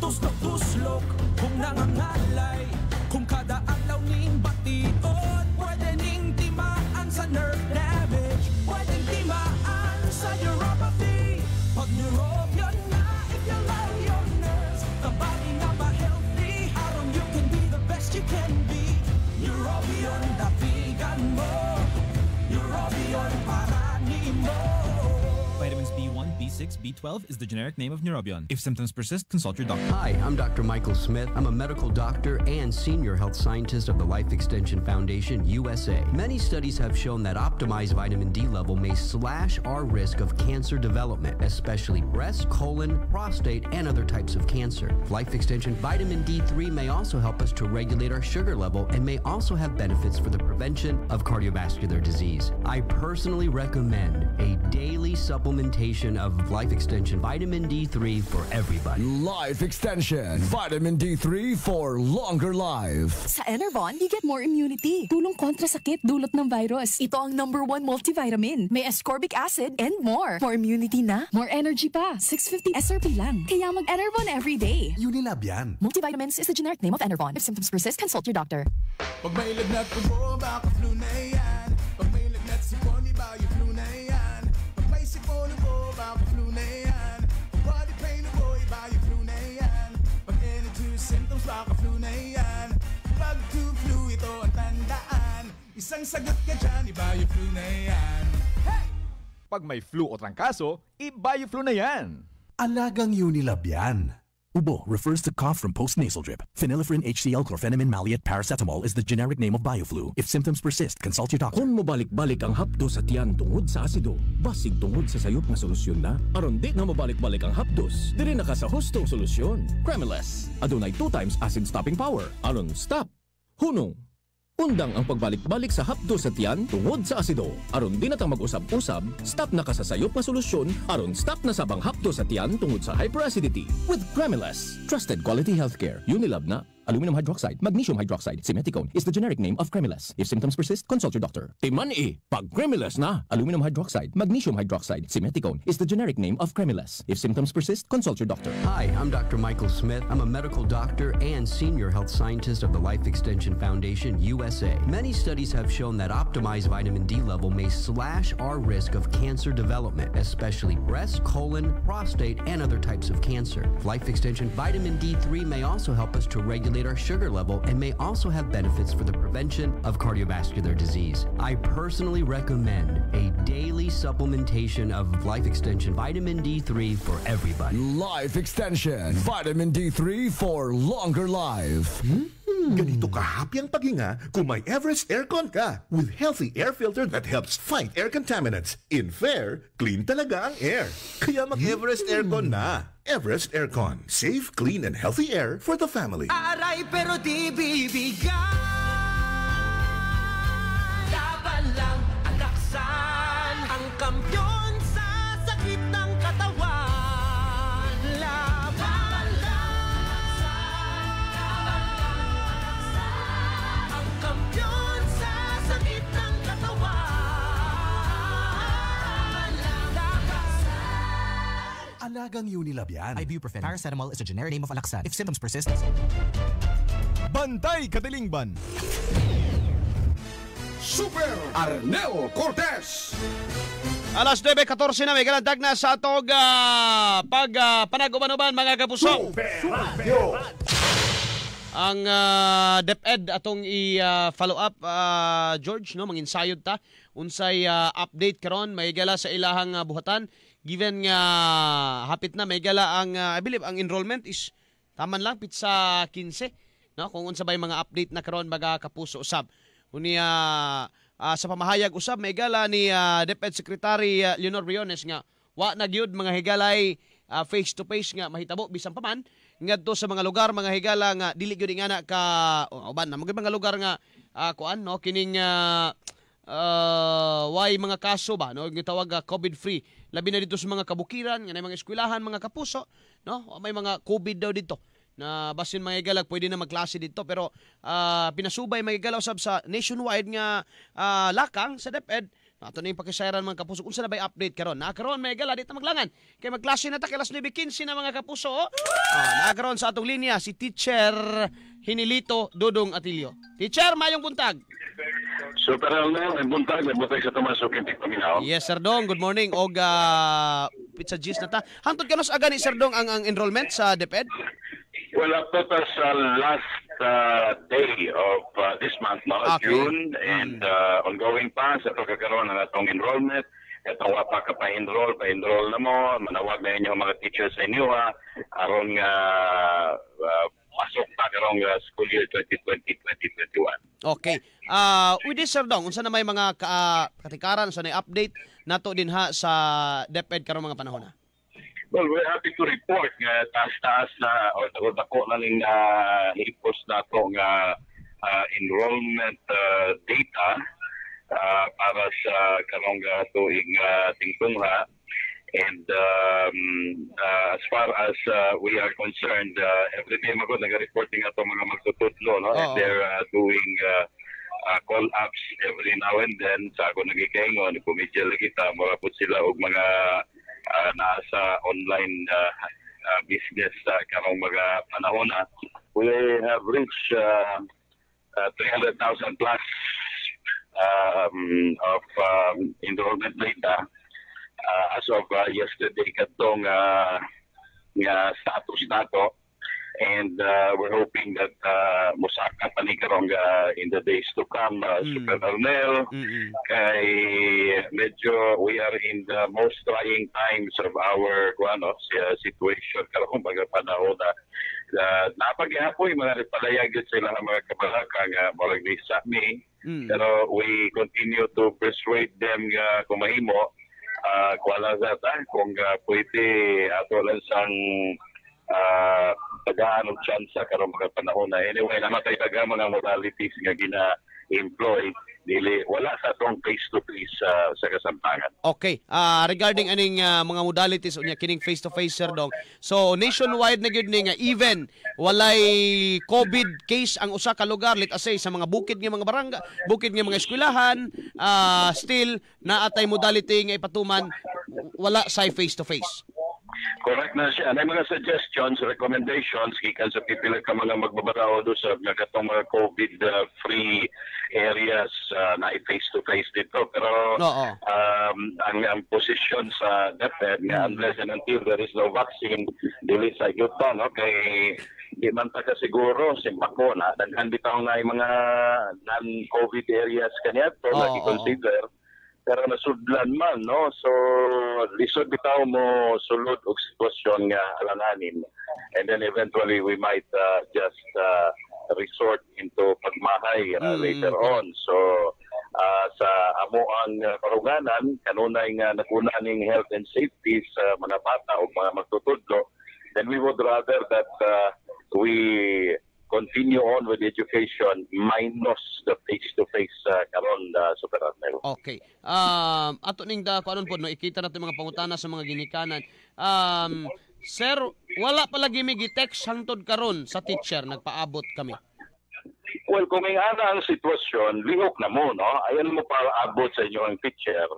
tuslok-tuslok, kung nangangalay, kung kada adlaw ning batiod, pwede ning timaan sa nerve damage, pwede timaan sa neuropathy. Pag neurobion na, if you love your nerves, the body na ba healthy, harong you can be the best you can be. Neurobion, dapigan mo, neurobion para ni mo. Vitamins B1, B6, B12 is the generic name of Neurobion. If symptoms persist, consult your doctor. Hi, I'm Dr. Michael Smith. I'm a medical doctor and senior health scientist of the Life Extension Foundation, USA. Many studies have shown that optimized vitamin D level may slash our risk of cancer development, especially breast, colon, prostate, and other types of cancer. Life Extension Vitamin D3 may also help us to regulate our sugar level and may also have benefits for the prevention of cardiovascular disease. I personally recommend a daily supplementation of Life Extension Vitamin D3 for everybody. Life Extension Vitamin D3 for longer life. Sa Enervon, you get more immunity. Tulong kontra sakit dulot ng virus. Ito ang #1 multivitamin. May ascorbic acid and more. More immunity na, more energy pa. 650 SRP lang. Kaya mag-Enervon every day. Unilab yan. Multivitamins is the generic name of Enervon. If symptoms persist, consult your doctor. Pag may lagnat po mo, baka flu na yan. Pag may lagnat si Pony, ba yung flu na yan. Pag may sipon mo, baka flu na yan. Pag body pain mo, iba yung flu na yan. Pag any two symptoms, baka flu na yan. Pag two flu, ito ang tandaan. Isang sagot ka dyan, i-Bioflu na yan. Pag may flu o trangkaso, i-Bioflu na yan. Alagang Unilab yan. Ubo refers to cough from post-nasal drip. Phenylephrine HCl chlorpheniramine maleate paracetamol is the generic name of Bioflu. If symptoms persist, consult your doctor. Kung mabalik-balik ang hapdos sa tiyan tungod sa asido, basig tungod sa sayop nga solusyon na, aron di na mabalik-balik ang hapdos, diri na ka sa hustong solusyon. Cremeles. Adunay 2 times acid stopping power. Aron stop. Hunong. Undang ang pagbalik-balik sa hapdos sa tiyan tungod sa asido. Aron di na tang mag-usab-usab, stop na ka sa sayop nga solusyon, aron stop na sabang hapdos sa tiyan tungod sa hyperacidity. With Cremeles. Trusted quality healthcare. Unilab na. Aluminum hydroxide, magnesium hydroxide, simeticone is the generic name of Cremeles. If symptoms persist, consult your doctor. Timan pag Cremeles na. Aluminum hydroxide, magnesium hydroxide, simeticone is the generic name of Cremeles. If symptoms persist, consult your doctor. Hi, I'm Dr. Michael Smith. I'm a medical doctor and senior health scientist of the Life Extension Foundation, USA. Many studies have shown that optimized vitamin D level may slash our risk of cancer development, especially breast, colon, prostate, and other types of cancer. Life Extension Vitamin D3 may also help us to regulate our sugar level and may also have benefits for the prevention of cardiovascular disease. I personally recommend a daily supplementation of Life Extension Vitamin D3 for everybody. Life Extension Vitamin D3 for longer life. Ganito ka-happy ang paghinga kung may Everest Aircon ka with healthy air filter that helps fight air contaminants. In fair, clean talaga ang air. Kaya mag-Everest Aircon na. Everest Aircon. Safe, clean, and healthy air for the family. Aray pero di bibigay. Laban lang ang laksan. Ang kampiyon sa sakit ng katawan. Laban lang. Ang kampiyon sa sakit ng katawan. Alagang Unilab yan. Ibuprofen. Paracetamol is a generic name of Alaxan. If symptoms persist... Bantay Katilingban. Super Arnel Cortez. Alas 9:14 na may galandag na sa atog panag-uban-uban mga kapuso. Ang DepEd atong i-follow up George no manginsayod ta unsay update karon may gala sa ilahang buhatan given nga hapit na may gala ang I believe ang enrollment is taman lang pit sa 15 no kung unsa bay mga update na karon mga kapuso usab unya sa pamahayag usab may gala ni DepEd Secretary Leonor Briones nga wa na gyud mga higalay face to face nga mahitabo bisan pa man ngadto sa mga lugar mga higala nga dili gyud ingana ka uban na mga lugar nga kuan no kining why mga kaso ba no gitawag COVID free labi na dito sa mga kabukiran nga mga eskwelahan mga kapuso no may mga COVID daw dito na basin mga igalag pwede na magklase dito pero pinasubay mga igalaw sab sa nationwide nga lakang sa DepEd ato na yung pakisayran mga kapuso kung saan na ba update karon nakaroon may igala dito maglangan kay magklase na ta kay alas 9:15 na mga kapuso nakaroon sa atong linya si Teacher Hinilito Dodong Atilio. Teacher, mayong buntag. Super Arnel, may buntag sa Tomaso Quintic Paminaw. Yes, Sir Dong. Good morning. Og pizza gist na ta. Hantod kanos aga ni Sir Dong ang enrollment sa DepEd? Well, up to sa last day of this month, June, and ongoing pa sa pagkakaroon ng atong enrollment. Itong wapa ka pa-enroll na mo, manawag na inyo mga teachers sa inyo, aron nga masok pa karong school year 2020-2021. Okay. With this, Sir Dong, unsa na may mga katikaran, unsa na update nato din ha sa DepEd karong mga panahon na? Well, we're happy to report nga taas-taas na o dako na ning hipos nato nga enrollment data para sa karong tuig tingtungha. And as far as we are concerned, every day magod nag-reporting ato mga magtutudlo, no? And they're doing call-ups every now and then. Sa ako nagikaingon, pumidya lagi ta, marapot sila og mga nasa online business karong mga panahon na. We have reached 300,000 plus of enrollment data. As of yesterday katong nga status nato And we're hoping that musaka pa ni karong in the days to come, Super Arnel. Kay medyo we are in the most trying times of our situation karong mga panahon na napagyapoy mga palayag sila ng mga kabalaka nga murag ni Sami. Pero we continue to persuade them kung mahimo kuwala sa kung pwede ato lang sang tagaan og tsansa karong mga panahon na. Anyway, namatay taga mga modalities nga gina-employ dili wala sa tong face-to-face sa kasamtangan. Okay. Regarding aning mga modalities unya kining face-to-face sir dong. So nationwide na gyud ni nga even walay COVID case ang usa ka lugar, let us say sa mga bukid nga mga barangay, bukid nga mga eskwelahan, still naatay modality nga ipatuman wala sa face-to-face. Correct na siya. May mga suggestions, recommendations gikan sa pipila ka mga magbabaraw do sa katong mga COVID-free areas na face-to-face dito. Pero ang position sa DepEd nga unless and until there is no vaccine, dili sa yuta, no? Kay di man ta siguro simpako na daghan bitaw nga mga non-COVID areas kaniadto lagi consider. Pero nasudlan man, no? So, lisod bitaw mo sulod og sitwasyon nga alanganin. And then eventually we might just resort into pagmahay later on. So, sa amuang paruganan, kanunay nga nakunaning health and safety sa mga bata o mga magtutudlo, then we would rather that we continue on with education minus the face-to-face karon Super Arnel. Okay. Ato ning da kuanon pod no ikita natin mga pangutana sa mga ginikanan. Sir, wala pa lagi mi gi-text hangtod karon sa teacher nagpaabot kami. Well, kung may ana ang sitwasyon, lihok na mo, no? Ayan mo para abot sa inyo ang teacher.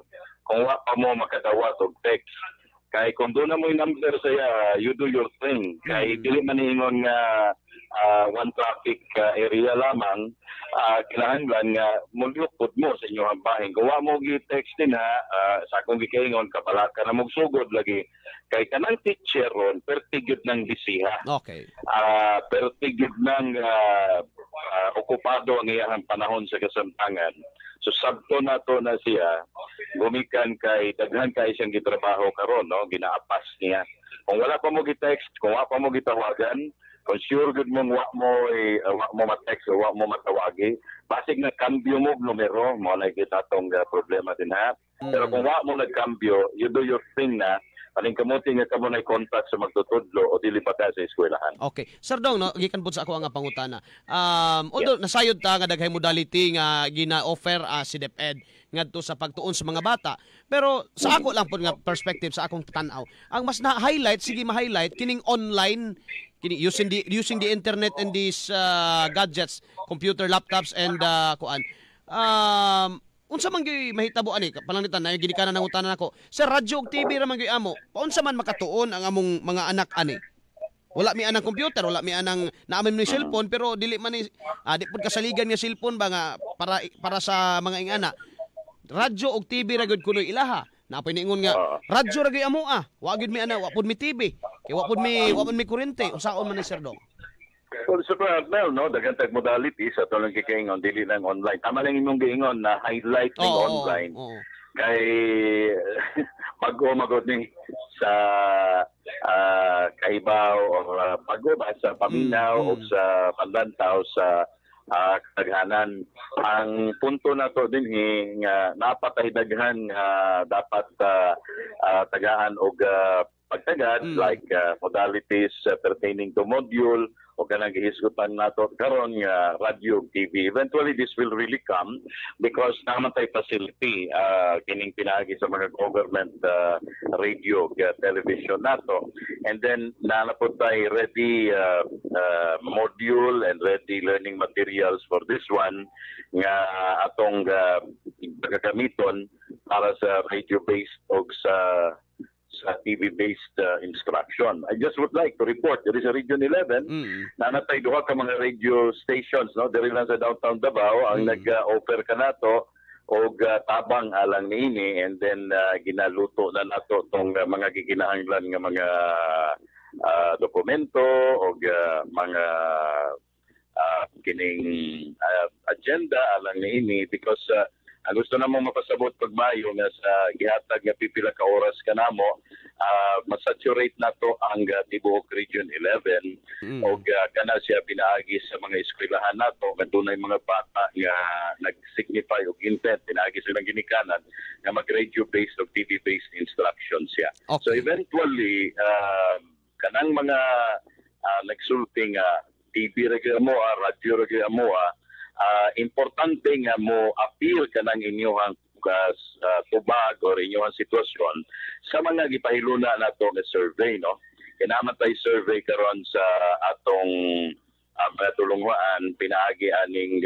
Kung wa pa mo makadawat og text. Kay kung doon na mo yung number saya, you do your thing. Kay dili man ingon nga one traffic area lamang, kinahanglan nga mulupod mo sa inyong bahin. Gawa mo gi-text din sa akong gikaingon, kabala ka na magsugod lagi. Kay kanang teacher ron, pertigid ng bisiha. Okay. Pertigid ng okupado ang iyang panahon sa kasamtangan. So sabto na to na siya, gumikan kay daghan kay siyang gitrabaho karon, no? Ginaapas niya. Kung wala pa mo gi-text, kung wala pa mo gitawagan, kung sure good mong wa mo ma-text o wa mo matawagi, basig na kambyo mo numero, mo na kita tong problema din ha. Pero kung wa mo nagkambyo, you do your thing na, aling kamuti nga kamo na contact sa magtutudlo o dili pa ta sa eskwelahan. Okay. Sir Dong, no, gikan pud sa ako nga pangutana. Although nasayod ta nga daghay modality nga gina-offer si DepEd ngadto sa pagtuon sa mga bata. Pero sa ako lang pud nga perspective sa akong tan-aw, ang mas na-highlight, sige ma-highlight kining online using the internet and these gadgets, computer, laptops and kuan. Unsa man gyud mahitabo ani palangitan na ginikanan nang utanan nako. Sa radyo ug TV ra man gyud amo. Paunsa man makatuon ang among mga anak ani? Wala mi anang computer, wala mi anang naamin mi cellphone pero dili man ni di pud kasaligan nga cellphone ba nga para sa mga ingana. Radyo ug TV ra gyud kunoy ilaha. Napay niingon nga radyo ra gyud amo Wa gyud mi ana, wa pud mi TV. Kay wa pud mi kuryente. Usaon man ni Sir Dong? Well, Super Arnel, no? Daghang tag modalities at walang kikaingon, dili lang online. Tama lang imong giingon na highlight ng online. Kay pag-umagod ni sa Kaibaw o pag-uba sa Paminaw o sa Pandantaw sa kataghanan. Ang punto na to din nga napatay daghan dapat tagaan og pagtagad like modalities pertaining to module o kanang gihisgutan nato karon nga radio TV. Eventually this will really come because naman tay facility kining pinaagi sa mga government radio television nato, and then nalapod tay ready module and ready learning materials for this one nga atong gagamiton para sa radio based o sa TV-based instruction. I just would like to report, there is a Region 11 na natay duha ka mga radio stations, no? Diri lang sa downtown Davao, ang nag-offer ka nato og tabang alang niini, and then ginaluto na nato tong mga gikinahanglan nga mga dokumento o mga kining agenda alang niini because ang gusto namong mapasabot pagmayo nga sa gihatag nga pipila ka oras kanamo masaturate nato ang tibuok Region 11 o kana siya pinaagi sa mga eskwelahan nato nga dunay mga bata nga nag-signify og intent pinaagi silang ginikanan nga mag-radio based o TV based instructions siya. So eventually kanang mga nagsulting TV ra gyud mo radio ra gyud mo importante nga mo appeal kanang inyong tubag o inyong sitwasyon sa mga gipahiluna nato nga survey no kinamatay survey karon sa atong tulungan pinaagi aning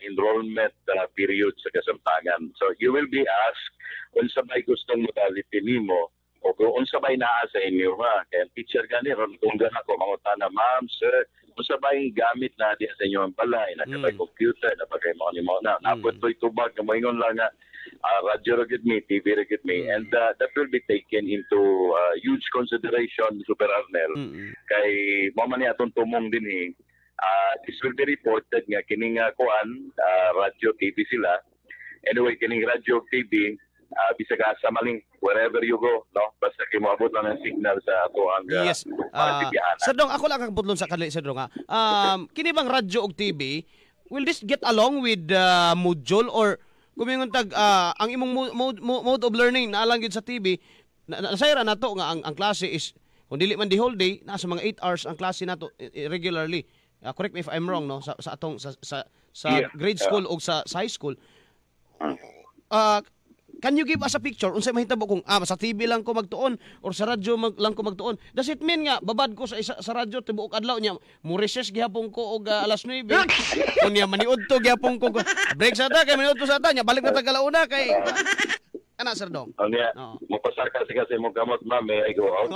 enrollment period sa kasamtangan. So you will be asked unsa may gustong modality nimo o kung sabay naa sa inyo kaya teacher gani ron kung gana ko mangutana ma'am sir kung sabay gamit na diya sa inyo ang balay nakatay computer napagay mo ni mo na napot to'y tubag na moingon lang nga radio regit me TV regit me and that will be taken into huge consideration Super Arnel kay mo man ni atong tumong dinhi this will be reported nga kining kuan radio TV sila anyway kining radio TV bisag asa maling wherever you go no basta kay moabot lang ang signal sa ato ang yes Sir Dong ako lang kabutlon sa kanila Sir Dong kini bang radyo og TV will this get along with module or gumingon tag ang imong mode of learning na lang gyud sa TV nasayra nato nga ang klase is kung dili man the whole day nasa mga 8 hours ang klase nato regularly correct me if I'm wrong no sa atong sa grade school o sa high school can you give us a picture unsay mahitabo kung sa TV lang ko magtuon or sa radyo lang ko magtuon does it mean nga babad ko sa radyo tibuok adlaw niya mo recess gihapon ko og alas 9 unya maniud to gihapon ko break sa ta kay maniud to sa ta nya balik na tag alauna kay ana Sir Dong mo pasaka kasi mo gamot ma'am I go out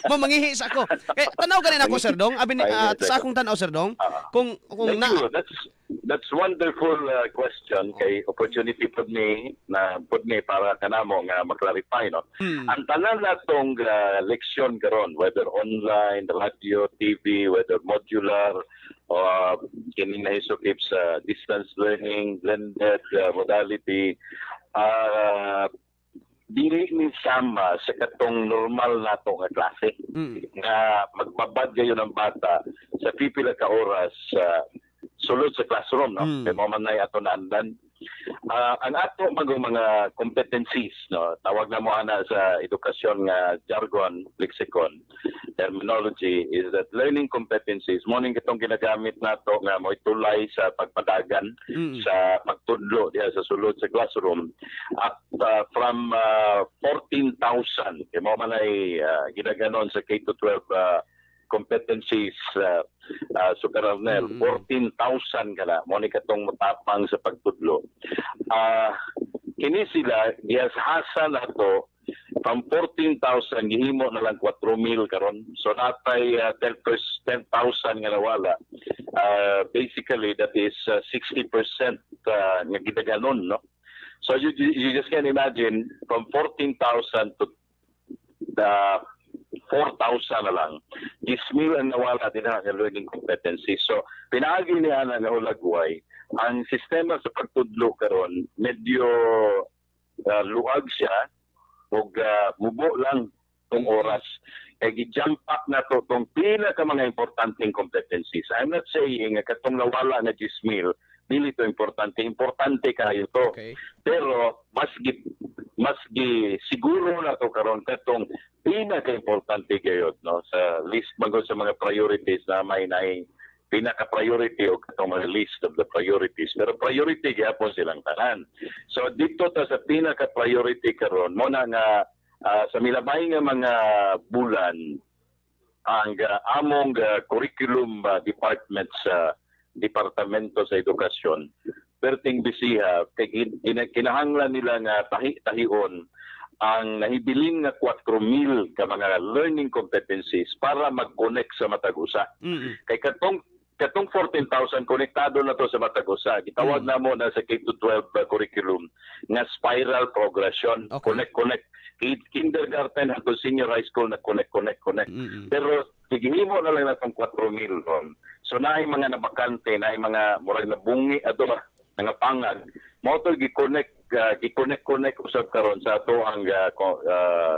mo mangihi sa ako kay tanaw ganin ako Sir Dong abi sa akong tanaw Sir Dong kung that's wonderful question kay opportunity pud me para kanamo nga ma-clarify no ang tanan natong leksyon karon whether online radio TV whether modular kining nahisukip sa distance learning blended modality dili ni sama sa katong normal nato nga klase nga magbabad gayon ang bata sa pipila ka oras sulod sa classroom no kay mo man nay ato naandan ang ato mga competencies no tawag na mo ana sa edukasyon nga jargon lexicon terminology is that learning competencies mo ning kitong ginagamit nato nga mo itulay sa pagpadagan sa pagtudlo diha sa sulod sa classroom at from 14,000 kay mo man ay ginaganon sa K-12 competencies Super Arnel 14,000 kana mo ni katong matapang sa pagtudlo kini sila gihasa nato from 14,000 gihimo na lang 4,000 karon so natay 10,000 nga nawala basically that is 60% nga gidaganon no so you just can imagine from 14,000 to 4,000 na lang. Gismil ang nawala din ang learning competency. So, pinaagi niya na naulagway, ang sistema sa pagtudlo karon medyo luag siya o mubo lang tong oras. Kaya gi-jump up na to tong pinaka mga importanteng competencies. I'm not saying katong nawala na gismil, dili to importante. Importante kayo to. Okay. Pero mas siguro na to karon katong pinaka-importante kayo no sa list magod sa mga priorities na may pinaka-priority o katong mga list of the priorities. Pero priority gyapon silang tanan. So dito ta sa pinaka-priority karon mo na nga sa milabay nga mga bulan ang among curriculum department sa Departamento sa Edukasyon perting bisiha kay kinahanglan nila nga tahi-tahion ang nahibilin nga 4,000 ka mga learning competencies para mag-connect sa matag usa. Kay katong katong 14,000 konektado na to sa matag usa. Gitawag na mo na sa K-12 curriculum nga spiral progression. Connect. Kindergarten hangtod senior high school na connect. Pero tigihimo na lang natong 4,000 ron. So naay mga nabakante, naay mga murag na bungi ato nga pangag. Mao to gi-connect usab karon sa ato ang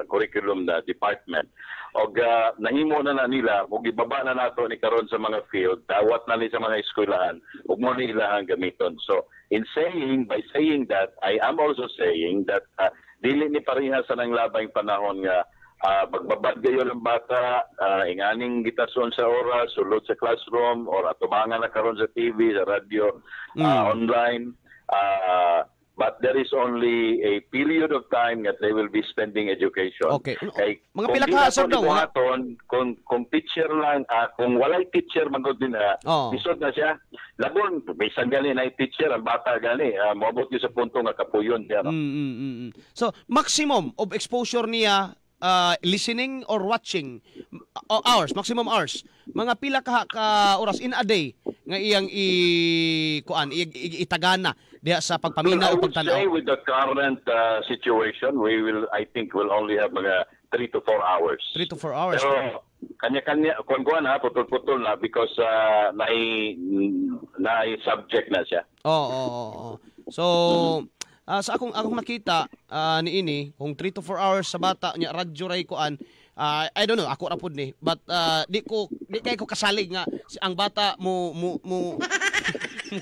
curriculum na department. Og nahimo na nila ug ibaba na nato ni karon sa mga field, dawat na ni sa mga eskwelahan ug mo ni ilahang gamiton. So by saying that, I am also saying that dili ni pareha sa nang labay panahon nga magbabad gayo ng bata, inganing gitason sa oras, sulod sa classroom, or atubangan na karon sa TV, sa radio, online. But there is only a period of time that they will be spending education. Okay. Mga pila ka sir daw. Kung teacher lang, kung walay teacher magod din isod na siya. Labon, may isang gani na teacher, ang bata gani, maabot niyo sa punto nga kapuyon niya. No? So, maximum of exposure niya listening or watching hours, maximum hours. Mga pila ka oras in a day nga iyang itagana diha sa pagpaminaw o pagtanaw. I would say with the current situation, I think we'll only have mga 3 to 4 hours. 3 to 4 hours. Pero kanya-kanya, kuwan na, putol-putol na because subject na siya. Oo. So, sa akong nakita ni ini, kung 3 to 4 hours sa bata nya radyo ray kuan, I don't know, ako ra pud ni, but di kay ko kasalig nga ang bata mo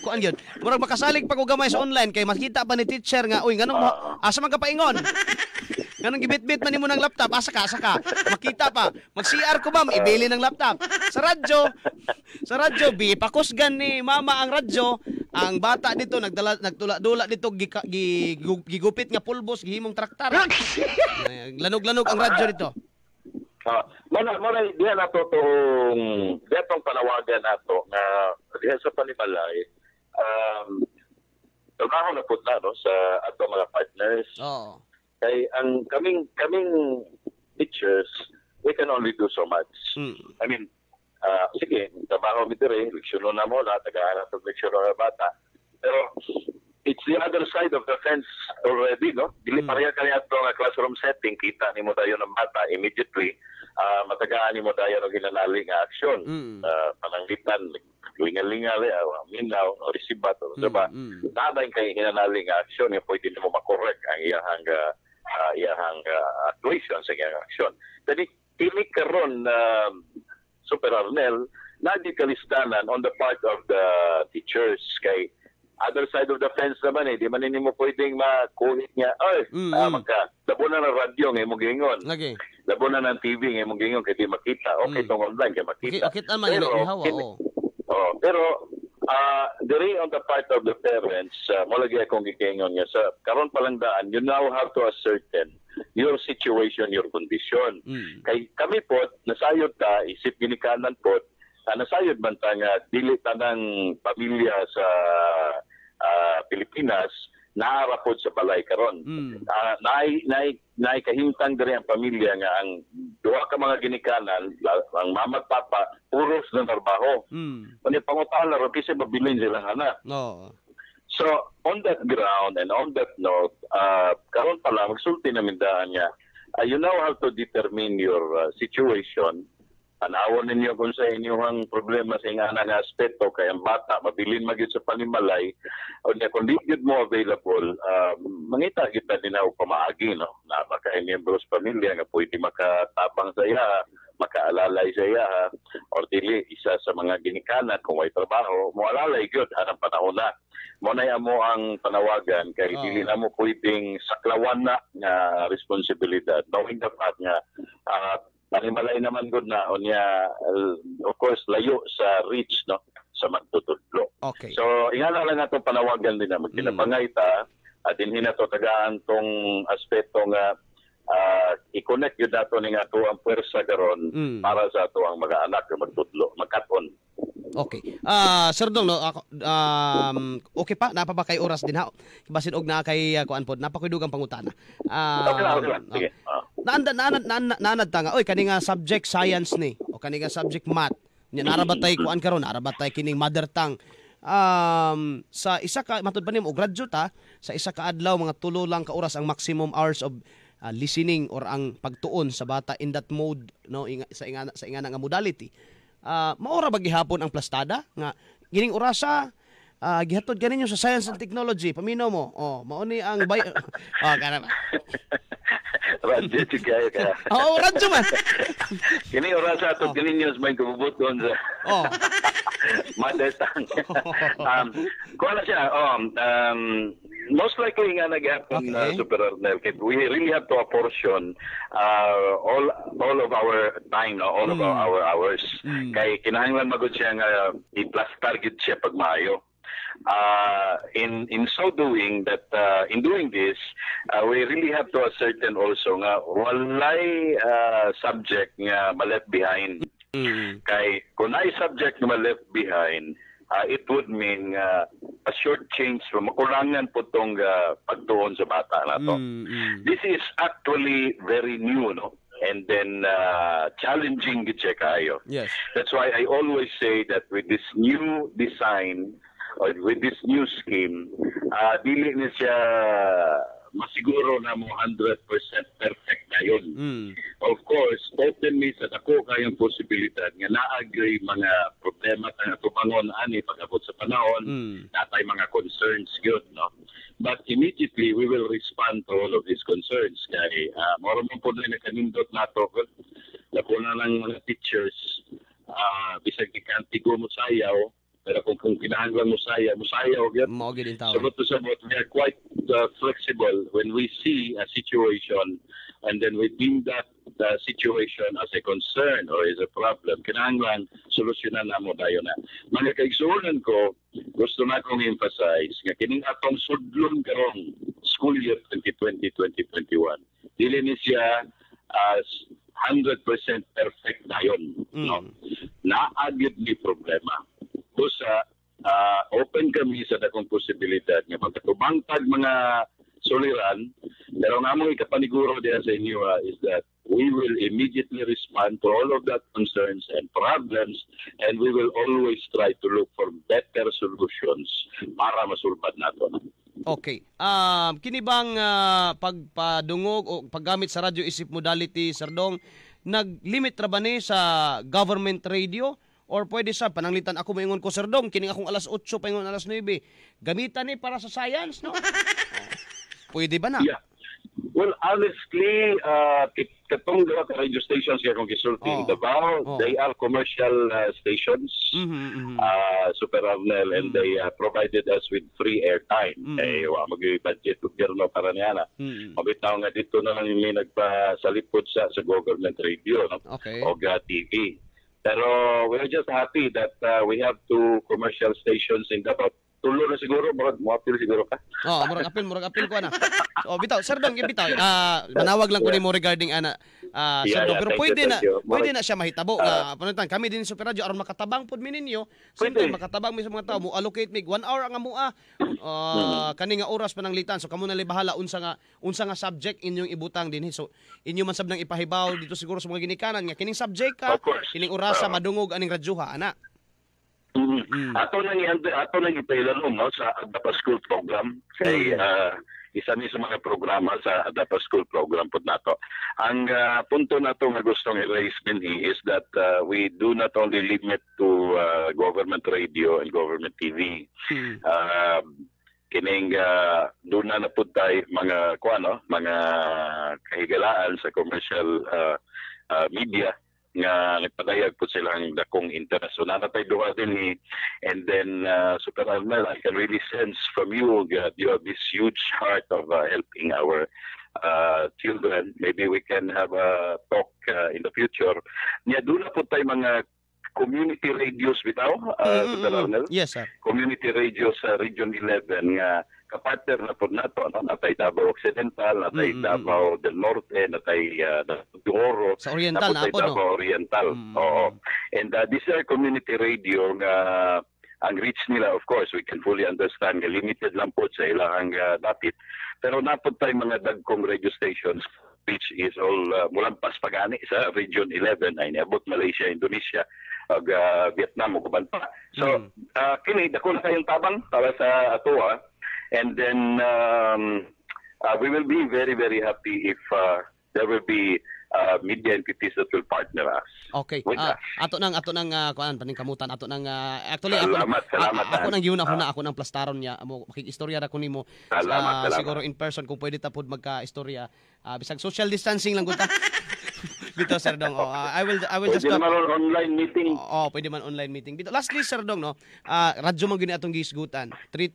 kuan gyud. Murag makasalig pag og gamay sa online kay makita pa ni teacher nga, uy nganong asa man ka paingon? Nganong gibit-bit man nimo ng laptop, asa ka? Makita pa. Mag-CR ko ba, ibili ng laptop. Sa radyo pakusgan ni mama ang radyo. Ang bata dito nagtula-dula dito gigupit nga pulbos, gihimong traktar. Lanog-lanog ang radyo dito. Muna diha nato tong panawagan nato nga diha sa Panimalay. Trabaho na pud na no sa ato mga partners. Kay ang kaming teachers, we can only do so much. I mean, sige, trabaho mi dire, leksyon na mo na tagaan sa leksyon ng bata. Pero it's the other side of the fence already, no? Dili pareha kaniya ato nga classroom setting, kita nimo dayon ng bata immediately, matagaan nimo dayon og ginanaling nga aksyon. Pananglitan, lingal-lingal, minaw, o resibat, o diba? Naday kay ginanaling nga aksyon, yung pwede nimo makorek ang iyahang actuation sa iyang aksyon. Dali, ini karon Super Arnel, nadi kalistanan on the part of the teachers kay other side of the fence naman di man nimo pwedeng makuhit niya labo na ng radio nga imong gingon. Labo na ng TV nga imong gingon kay di makita. Okay tong online kay makita. Pero diri on the part of the parents, malagi akong gikingon nga sa karon palang daan, you now have to ascertain your situation, your condition. Kay kami po, nasayod ta, isip ginikanan po, nasayod man ta nga dili tanang pamilya sa Pilipinas naarapod sa balay karon. Naay kahimtang diri ang pamilya nga ang duha ka mga ginikanan, ang mama at papa puros ng trabaho. Kundi pangutahan na ron kasi mabilin silang anak. So, on that ground and on that note, karon pala magsulti namin daan niya, you now have to determine your situation. Anawon ninyo kung sa inyong problema sa inganang aspeto kay ang bata mabilin magyud sa Panimalay o niya kung ligid mo available, mangita kita din ako pamaagi, no? Na maka-membros pamilya nga pwede makatabang sa iya, makaalalay sa iya, or dili isa sa mga ginikanan kung may trabaho, mo alalay gyud anang panahon na. Mo na mo ang panawagan kay dili na mo pwedeng saklawan na nga responsibilidad, knowing the fact nga Panimalay naman gud na onya, of course layo sa reach, no, sa magtutudlo. Okay. So ingana lang atong panawagan din na magkinabangay ta at dinhi na to tagaan tong aspeto nga i-connect yun nato ning ato ang puwersa karon para sa ato ang mga anak nga magtudlo, magkaton. Okay. Sir Dong, no, okay pa? Napa ba kay oras din ha? Basin og na kay kuan pod, napakudugang pangutana. Okay lang. Sige. Naanad ta nga, oy, kani nga subject science ni, o kani nga subject math. Nya narabatay kuan karon, narabatay kining mother tongue. Sa isa ka matud pa nimo og radyo ta, sa isa ka adlaw mga 3 lang ka oras ang maximum hours of listening or ang pagtuon sa bata in that mode, no, sa ingana nga modality. Maura ba gihapon ang plastada nga gining orasa gihatod ganinyo sa science and technology, paminaw mo. Mao ni ang kana ba. Radyo kayo ka. Radyo man. Kini orasa ato ganinyo sa may kabubuton sa. Mother tongue. Kuha na siya. Most likely nga nag-happen, Super Arnel. We really have to apportion all of our time, all of our hours. Kay kinahanglan magod siya nga i-plus target siya pag maayo. In so doing that, in doing this, we really have to ascertain also nga walay subject nga ma-left behind. Kay kung ay subject na ma-left behind, it would mean a short change from makulangan po itong pagtuon sa bata na to. This is actually very new, no? And then challenging gid kayo. Yes. That's why I always say that with this new design or with this new scheme, dili na siya masiguro na mo 100% perfect na yun. Of course, openly sa dako kayong posibilidad nga naagay mga problema na tumangon ani pag-abot sa panahon, natay mga concerns yun, no? But immediately we will respond to all of these concerns. Kaya moro mo po na kanindot nato lako na lang mga teachers bisag ikantigo mo sayaw. Pero kung kinahanglan mo sayaw gyud. Sabot to sabot, we are quite flexible when we see a situation and then we deem that situation as a concern or as a problem. Kinahanglan solusyonan namo dayon na. Mga kaigsuonan ko, gusto na kong emphasize nga kining atong sudlon karong school year 2020-2021. Dili ni siya as 100% perfect dayon, no? Naagid ni problema. Sa open kami sa dakong posibilidad nga magkatubangtag mga suliran, pero nga mong ikapaniguro diya sa inyo is that we will immediately respond to all of that concerns and problems, and we will always try to look for better solutions para masulbad nato. Okay. Kini bang pagpadungog o paggamit sa radio isip modality, Sir Dong, nag-limit ra ba ni sa government radio? Or pwede sa pananglitan ako maingon ko, Sir Dong, kining akong alas 8 paingon alas 9. Gamitan ni para sa science, no? Pwede ba na? Yeah. Well, honestly, katong radio stations kaya kung gisulti in Davao, they are commercial stations, Super Arnel, and they provided us with free airtime. Mag-budget ko no para niya na. Mabitaw nga dito na lang yung nagpasalipod sa government radio, no? O TV. Pero we're just happy that we have 2 commercial stations in Davao. Tulo na siguro, murag siguro ka. Murag apil ko na. So, bitaw, Sir Dong, bitaw. Manawag lang ko ni mo regarding Sir Dong, pero pwede na siya mahitabo. Kami din sa Super Radio aron makatabang pud mi ninyo. Siyempre makatabang mi sa mga tawo, mo allocate mig 1 hour ang amua. Kani nga oras pananglitan. So kamo na bahala unsa nga subject inyong ibutang dinhi. So inyo man sab nang ipahibaw dito siguro sa mga ginikanan nga kining subject ka, kining orasa madungog aning radyoha ana. Ato nang ipailan mo sa Adapa School Program kay isa ni sa mga programa sa Adapa School Program po nato. Ang punto nato nga gustong i-raise dinhi is that we do not only limit to government radio and government TV. Kining doon na pud tay mga mga kahigalaan sa commercial media nga nagpadayag po silang dakong interest. So nanatay duha din and then Super Arnel, I can really sense from you that you have this huge heart of helping our children. Maybe we can have a talk in the future. Nya doon na po tayo mga community radios bitaw, Super Arnel? Yes, sir. Community radios sa Region 11 nga kapartner na po nato, natay Davao Occidental, natay Davao del Norte, natay Oro, sa Oriental na po, no? Davao Oriental. Oo. And these are community radio nga ang reach nila, of course, we can fully understand, limited lang po sa ilang dapit. Pero napod tayo mga dagkong radio stations which is all mulampas pagani sa Region 11 ay niabot Malaysia, Indonesia. Vietnam o kuban pa. So kini dako na kayong tabang para sa atoa, and then we will be very very happy if there will be media entities that will partner us. Okay. With us. Ato nang kuan paningkamutan ato nang actually Salamat. ako nang yuna ako nang plastaron niya amo makikistorya ra ko nimo. Salamat. Siguro in person kung pwede ta pud magka-istorya. Bisag social distancing lang gud ta. Bito Sir Dong. I will just pwede naman online meeting. Pwede man online meeting. Bito lastly Sir Dong no. Radyo man gyud atong gisgutan. 3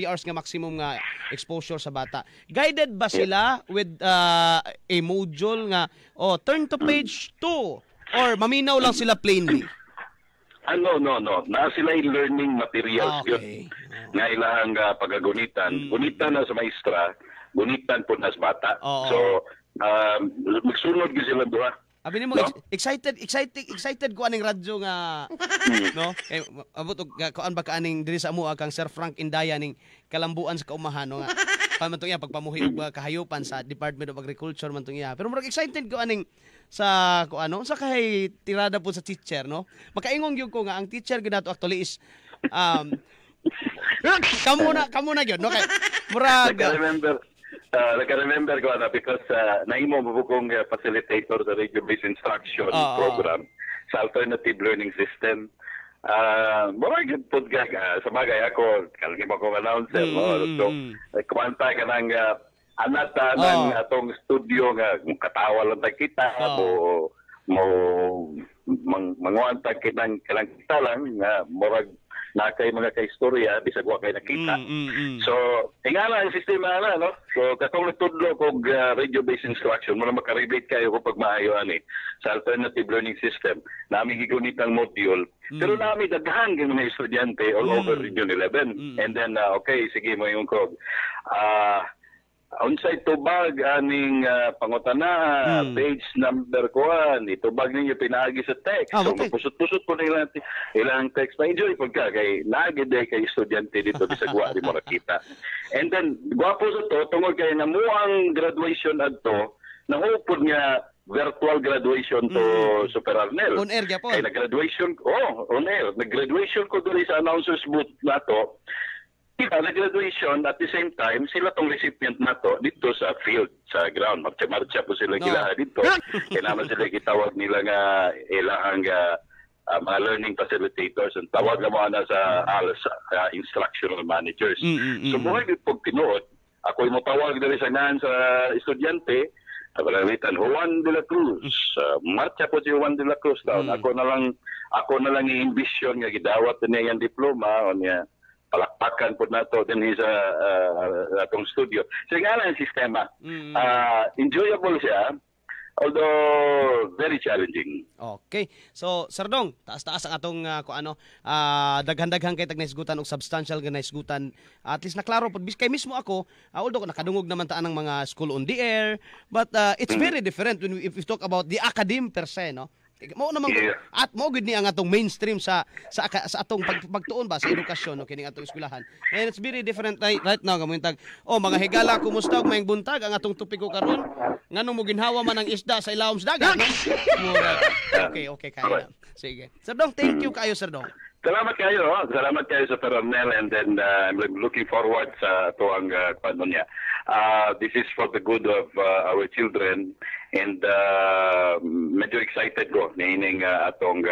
hours nga maximum nga exposure sa bata. Guided ba sila with a module nga turn to page 2 or maminaw lang sila plainly? No. Na sila learning materials yun. Nga ilang pagagunitan. Gunitan na sa maestra, gunitan po na sa bata. So, magsunod ko sila duha. Abi nimo excited ko aning radyo nga no kay abot og kuan ba kaaning diri sa amo kang Sir Frank Indaya ning kalambuan sa kaumahan no nga man tong iya pagpamuhi og kahayupan sa Department of Agriculture man tong iya pero murag excited ko aning sa kuano sa kay tirada po sa teacher no makaingon gyud ko nga ang teacher gyud nato actually is kamo na gyud no kay murag naka-remember ko na because naimo mo kong facilitator sa radio-based instruction program sa alternative learning system. Marag po sa bagay ako, kalagim ako announcer, so kumanta ka ng anata ng atong studio nga katawa lang tayo kita, mo manguantag kitang kita lang, marag na kay mga kaistorya bisag wa kay nakita. So ingala ang sistema na no. So katong natudlo kog radio-based instruction mo na makarelate kayo kung pagmaayo ani sa alternative learning system. Nami gigunit ang module. Pero nami daghan gyud mga estudyante all over Region 11. And then okay sige mo yung kog. Unsay tubag aning pangutana page number kuan itubag ninyo pinaagi sa text so pusot-pusot po nila ilang text pa enjoy pagka kay nagide kay estudyante dito bisag wa di mo nakita and then gwapo sa to tungod kay namuang graduation adto nahupod nga virtual graduation to Super Arnel on air gyapon kay nag-graduation on air nag-graduation ko diri sa announcers booth nato. Graduation at the same time sila tong recipient nato dito sa field sa ground marcha po sila gila dito kailangan sila gitawag nila nga ilang mga learning facilitators and tawag naman na sa instructional managers so buhay pag tinuod ako mo tawag dali sa ngan sa estudyante Abalawitan Juan de la Cruz marcha po si Juan de la Cruz daw ako na lang i-ambition nga gidawat niya yung diploma o niya palakpakan po nato din sa atong studio. So nga lang ang sistema. Enjoyable siya, although very challenging. Okay. So, Sir Dong, taas-taas ang atong daghan-daghan kay tagnaisgutan og substantial nga naisgutan. At least naklaro pod kay mismo ako, although nakadungog naman taan ng mga school on the air, but it's very different when if we talk about the academe per se, no? Mao naman at mao gud ni ang atong mainstream sa atong pagtuon ba sa edukasyon no kining atong eskwelahan. And it's very different right now gamintag mga higala kumusta og maayong buntag ang atong topiko karon nganong mo ginhawa man ang isda sa ilawom sa dagat no? Okay kaya. Sige. Sir Dong, thank you kayo Sir Dong. Salamat kayo sa Peronel and then I'm looking forward sa tuang paano niya. This is for the good of our children and medyo excited ko niining atong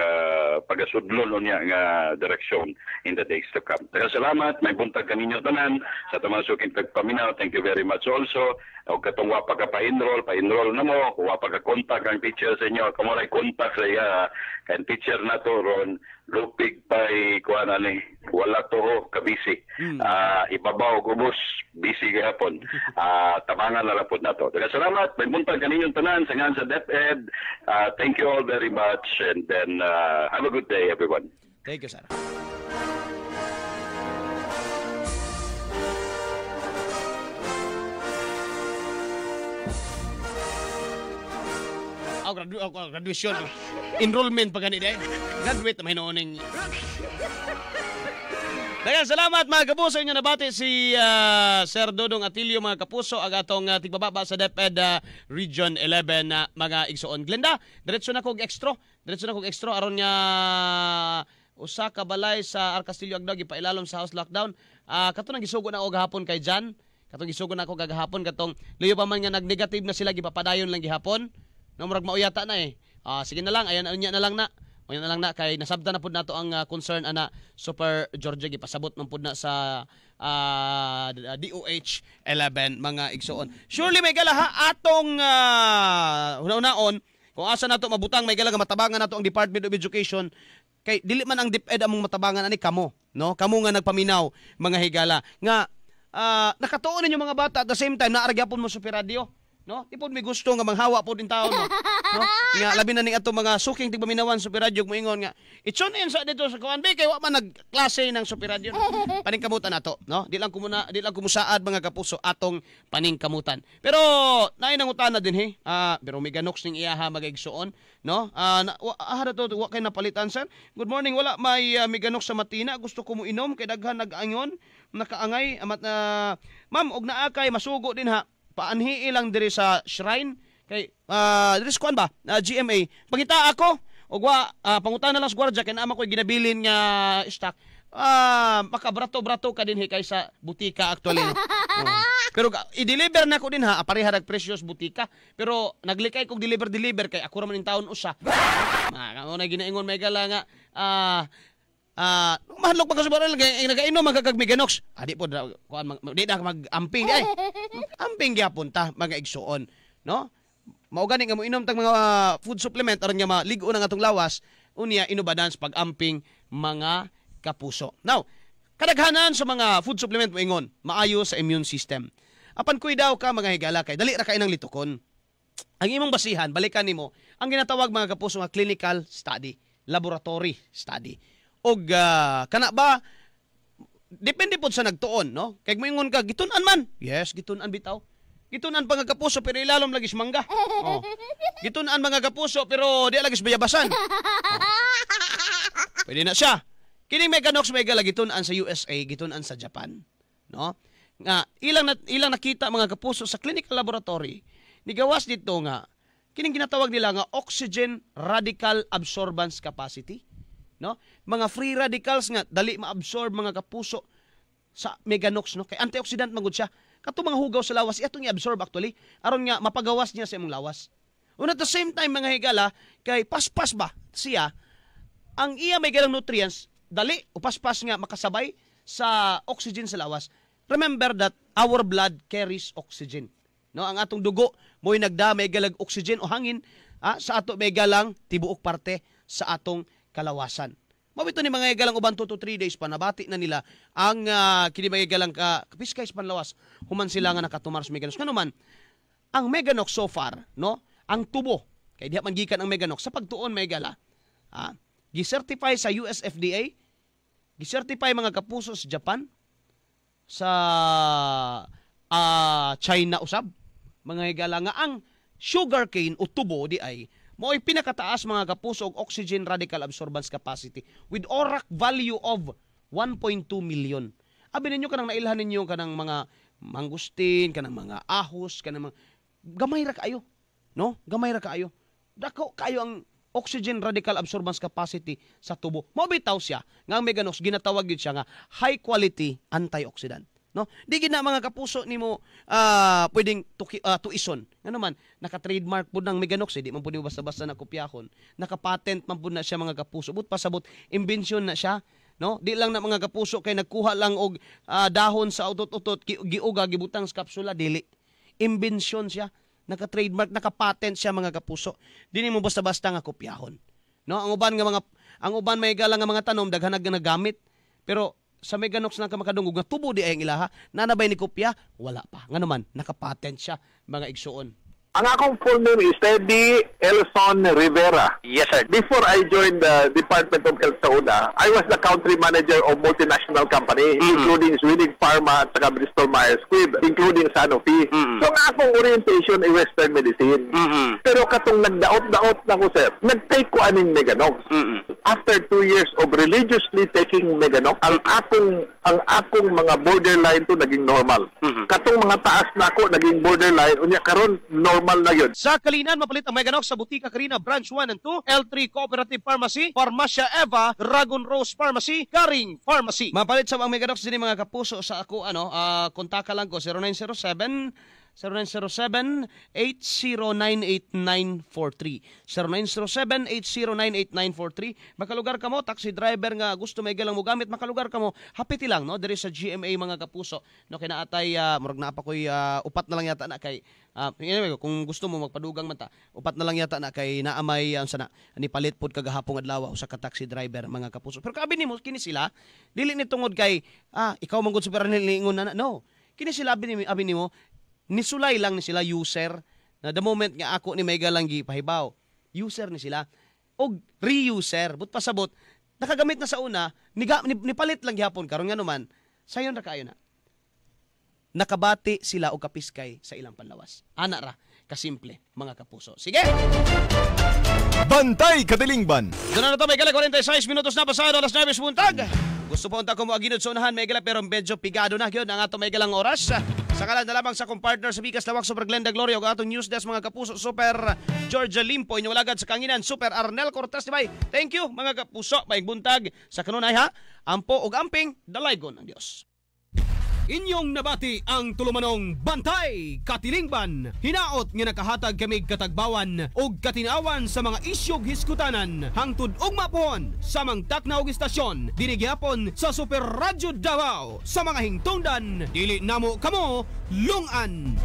pagasudlon niya nga direksyon in the days to come. Salamat, may buntag kaninyo tanan sa tamasukin pagpaminaw. Thank you very much also. O katong wa pa ka pa-enroll na mo, wa pa ka contact ang teacher sa inyo, kamo ray contact sa kan teacher nato ron lupig pay kuan ani wala to kabisi. Ibabaw gubos busy gihapon. Tabangan na lapod nato. Salamat, may buntag kaninyo tanan sa ngan sa DepEd. Thank you all very much and then have a good day everyone. Thank you sir. Graduation enrollment pa ganito graduate na may nooning Dagan salamat mga kapuso, inyo nabati si Sir Dodong Atilio mga kapuso, ang atong tigbababa sa DepEd Region 11 na mga igsoon. Glenda, diretso na kog extra aron nga usa ka balay sa Arcastillo Agdag ipailalom sa house lockdown. Kato nang gisugo na og gahapon kay Jan. Katong gisugo na ako gagahapon katong luyo pa man nga nagnegative na sila gipapadayon lang gihapon. No murag mauyata na eh. Sige na lang, ayan anya na lang na. Ayan na lang na kay nasabtan na pud nato ang concern ana Super Georgia gipasabot man pud na sa DOH 11 mga igsoon. Surely may galaha atong una-unaon kung asa nato mabutang may gala nga matabangan nato ang Department of Education kay dili man ang DepEd among matabangan ani kamo, no? Kamo nga nagpaminaw mga higala nga nakatuon ninyo mga bata at the same time naaragyapon mo super radio. No? Ipod may gusto nga manghawa po din tao no. No? Nga labi na ning ato mga suking tigpaminawan super radio moingon nga itson in sa dito sa kuan kay wa man nagklase ng super radio. Paningkamutan nato, no? Di lang kumusaad mga kapuso atong paningkamutan. Pero naay nangutana din he. Pero may ganoks ning iyaha magigsuon, no? To wa kay napalitan sir. Good morning, wala may miganok sa Matina, gusto ko mo inom kay daghan nag-angon, nakaangay amat ma'am og naa kay masugo din ha. Paanhi lang diri sa shrine kay diri sa kuan ba GMA pangita ako og wa pangutana lang sa gwardiya kay naman ko ginabilin nga stock makabrato-brato ka din kaysa butika actually. Pero i-deliver na ko din ha pareha nag precious butika pero naglikay kog deliver kay ako ra man in taon usa. Kamo na ginaingon may gala nga mahalok pa ka sa baril nagainom magkagmiganox. Di po kuan di na mag-amping ay. Amping gyapon ta mga igsuon, no? Mao gani nga mo inom tag mga food supplement aron nga maligo na atong lawas unya inubadan sa pag-amping mga kapuso. Now, kadaghanan sa mga food supplement moingon maayo sa immune system. Apan kuy daw ka mga higala kay dali ra kay nang litukon. Ang imong basihan balikan nimo ang ginatawag mga kapuso nga clinical study, laboratory study. Og kana ba depende pod sa nagtuon, no? Kay moingon ka gitun-an man. Yes, gitun-an bitaw. Gitun-an mga kapuso pero ilalom lagi mangga. Oh. Gitun-an mga kapuso pero di lagi bayabasan. Pwede na siya. Kining Meganox mega lagi gitun-an sa USA, gitun-an sa Japan, no? Nga ilang nakita mga kapuso sa clinical laboratory. Nigawas dito nga kining ginatawag nila nga oxygen radical absorbance capacity. No? Mga free radicals nga dali ma-absorb mga kapuso sa Meganox, no? Kay antioxidant magud siya. Kato mga hugaw sa lawas atong i-absorb actually aron nga mapagawas niya sa imong lawas. And at the same time mga higala kay paspas ba siya ang iya may galang nutrients dali o paspas nga makasabay sa oxygen sa lawas. Remember that our blood carries oxygen. No, ang atong dugo mo'y nagdamay galag oxygen o hangin sa ato may galang tibuok parte sa atong kalawasan. Mabito ni mga galang uban 2 to 3 days pa nabati na nila ang kini mga galang kapiskay sa panlawas human sila nga nakatumar sa Meganox. Kanuman ang Meganox so far, no, ang tubo kay diha man gikan ang Meganox sa pagtuon may gala. Gi-certify sa US FDA, gi-certify mga kapuso sa Japan, sa China usab. Mga higala nga ang sugarcane o tubo di ay mo'y pinakataas mga kapuso og oxygen radical absorbance capacity with ORAC value of 1.2 million. Abi ninyo kanang nailhan ninyo kanang mga mangustin, kanang mga ahos, kanang mga gamay ra kaayo, no? Gamay ra kaayo. Dako kayo ang oxygen radical absorbance capacity sa tubo. Mao bitaw siya nga ang Meganox ginatawag gid siya nga high quality antioxidant. No, di gina mga kapuso nimo pwedeng tuison. Ngano man naka-trademark pud ng Meganox, di man pud basta-basta na kopyahon. Naka-patent man pud na siya mga kapuso. But pasabot invention na siya, no? Di lang na mga kapuso kay nagkuha lang og dahon sa utot-utot giuga gibutang sa kapsula dili. Invention siya, naka-trademark, naka-patent siya mga kapuso. Di nimo basta-basta nga kopyahon. No, ang uban may galang nga mga tanom daghan nagamit. Pero sa Meganox na kamakadungog nga tubo di ay ang ilaha, nanabay ni kopya, wala pa. Nga naman, nakapatent siya, mga igsuon. Ang akong full name is Teddy Elson Rivera. Yes, sir. Before I joined the Department of Health sa UNA, I was the country manager of multinational company, including Swedish Pharma at saka Bristol Myers Squibb, including Sanofi. So ang akong orientation ay Western medicine. Pero katong nagdaot-daot na ko, sir, nag-take ko aning Meganox. After 2 years of religiously taking Meganox, ang akong mga borderline to naging normal. Katong mga taas na ako naging borderline, unya karon normal na yun. Sa Kalinan, mapalit ang Meganox sa Butika Karina Branch 1 and 2, L3 Cooperative Pharmacy, Farmacia Eva, Dragon Rose Pharmacy, Karing Pharmacy. Mapalit sa ang Meganox din mga kapuso sa ako, kontaka lang ko, 0907-8098943. 0907-8098943. Makalugar ka mo, taxi driver nga gusto may galang mo gamit, makalugar ka mo, hapiti lang, no? Diri sa GMA mga kapuso. No, kinaatay, murag na pa ko'y upat na lang yata na kay, anyway, kung gusto mo magpadugang mata, upat na lang yata na kay naamay, ni palit pod kagahapong adlaw sa ka-taxi driver mga kapuso. Pero kabi nimo, kini sila, dili ni tungod kay, ikaw manggod super nilingon na, no. Kini sila, abi nimo, nisulay lang ni sila user na the moment nga ako ni may galanggi pahibaw user ni sila og reuser but pasabot nakagamit na sa una nipalit lang gihapon karon nga naman sayon ra kaayo na nakabati sila og kapiskay sa ilang panlawas ana ra kasimple mga kapuso. Sige, Bantay Katilingban. doon na to may gala 46 minutos na pasado alas 9 buntag. Gusto po unta ko mo aginod sa unahan may gala pero medyo pigado na gyud ang ato may galang oras. Sakalan na lamang sa akong partner sa Bigas Lawak Super Glenda Gloria o atong news desk mga kapuso Super Georgia Limpo inyong walagad sa Kanginan Super Arnel Cortez di bay. Thank you mga kapuso maayong buntag sa kanunay ha. Ampo og amping dalaygon ang Dios. Inyong nabati ang tulumanong Bantay Katilingban. Hinaot nga nakahatag kami katagbawan og katinawan sa mga isyog hiskutanan hangtod og mapuhon sa mangtakna og istasyon dinigyapon sa Super Radyo Davao sa mga hingtungdan dili namo kamo lungan.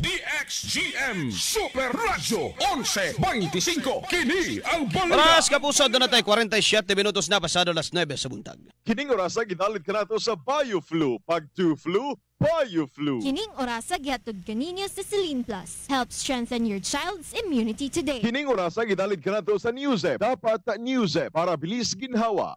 DXGM Super Radyo 11:25. Kini ang balita. Oras kapuso doon na tayo 47 minutos na pasado alas 9 sa buntag. Kining orasa ginalit ka nato sa BioFlu. Pag 2 flu, BioFlu. Kining orasa gihatod kaninyo sa Celine Plus. Help strengthen your child's immunity today. Kining orasa ginalit ka nato sa Newsep. Dapat Newsep para bilis ginhawa.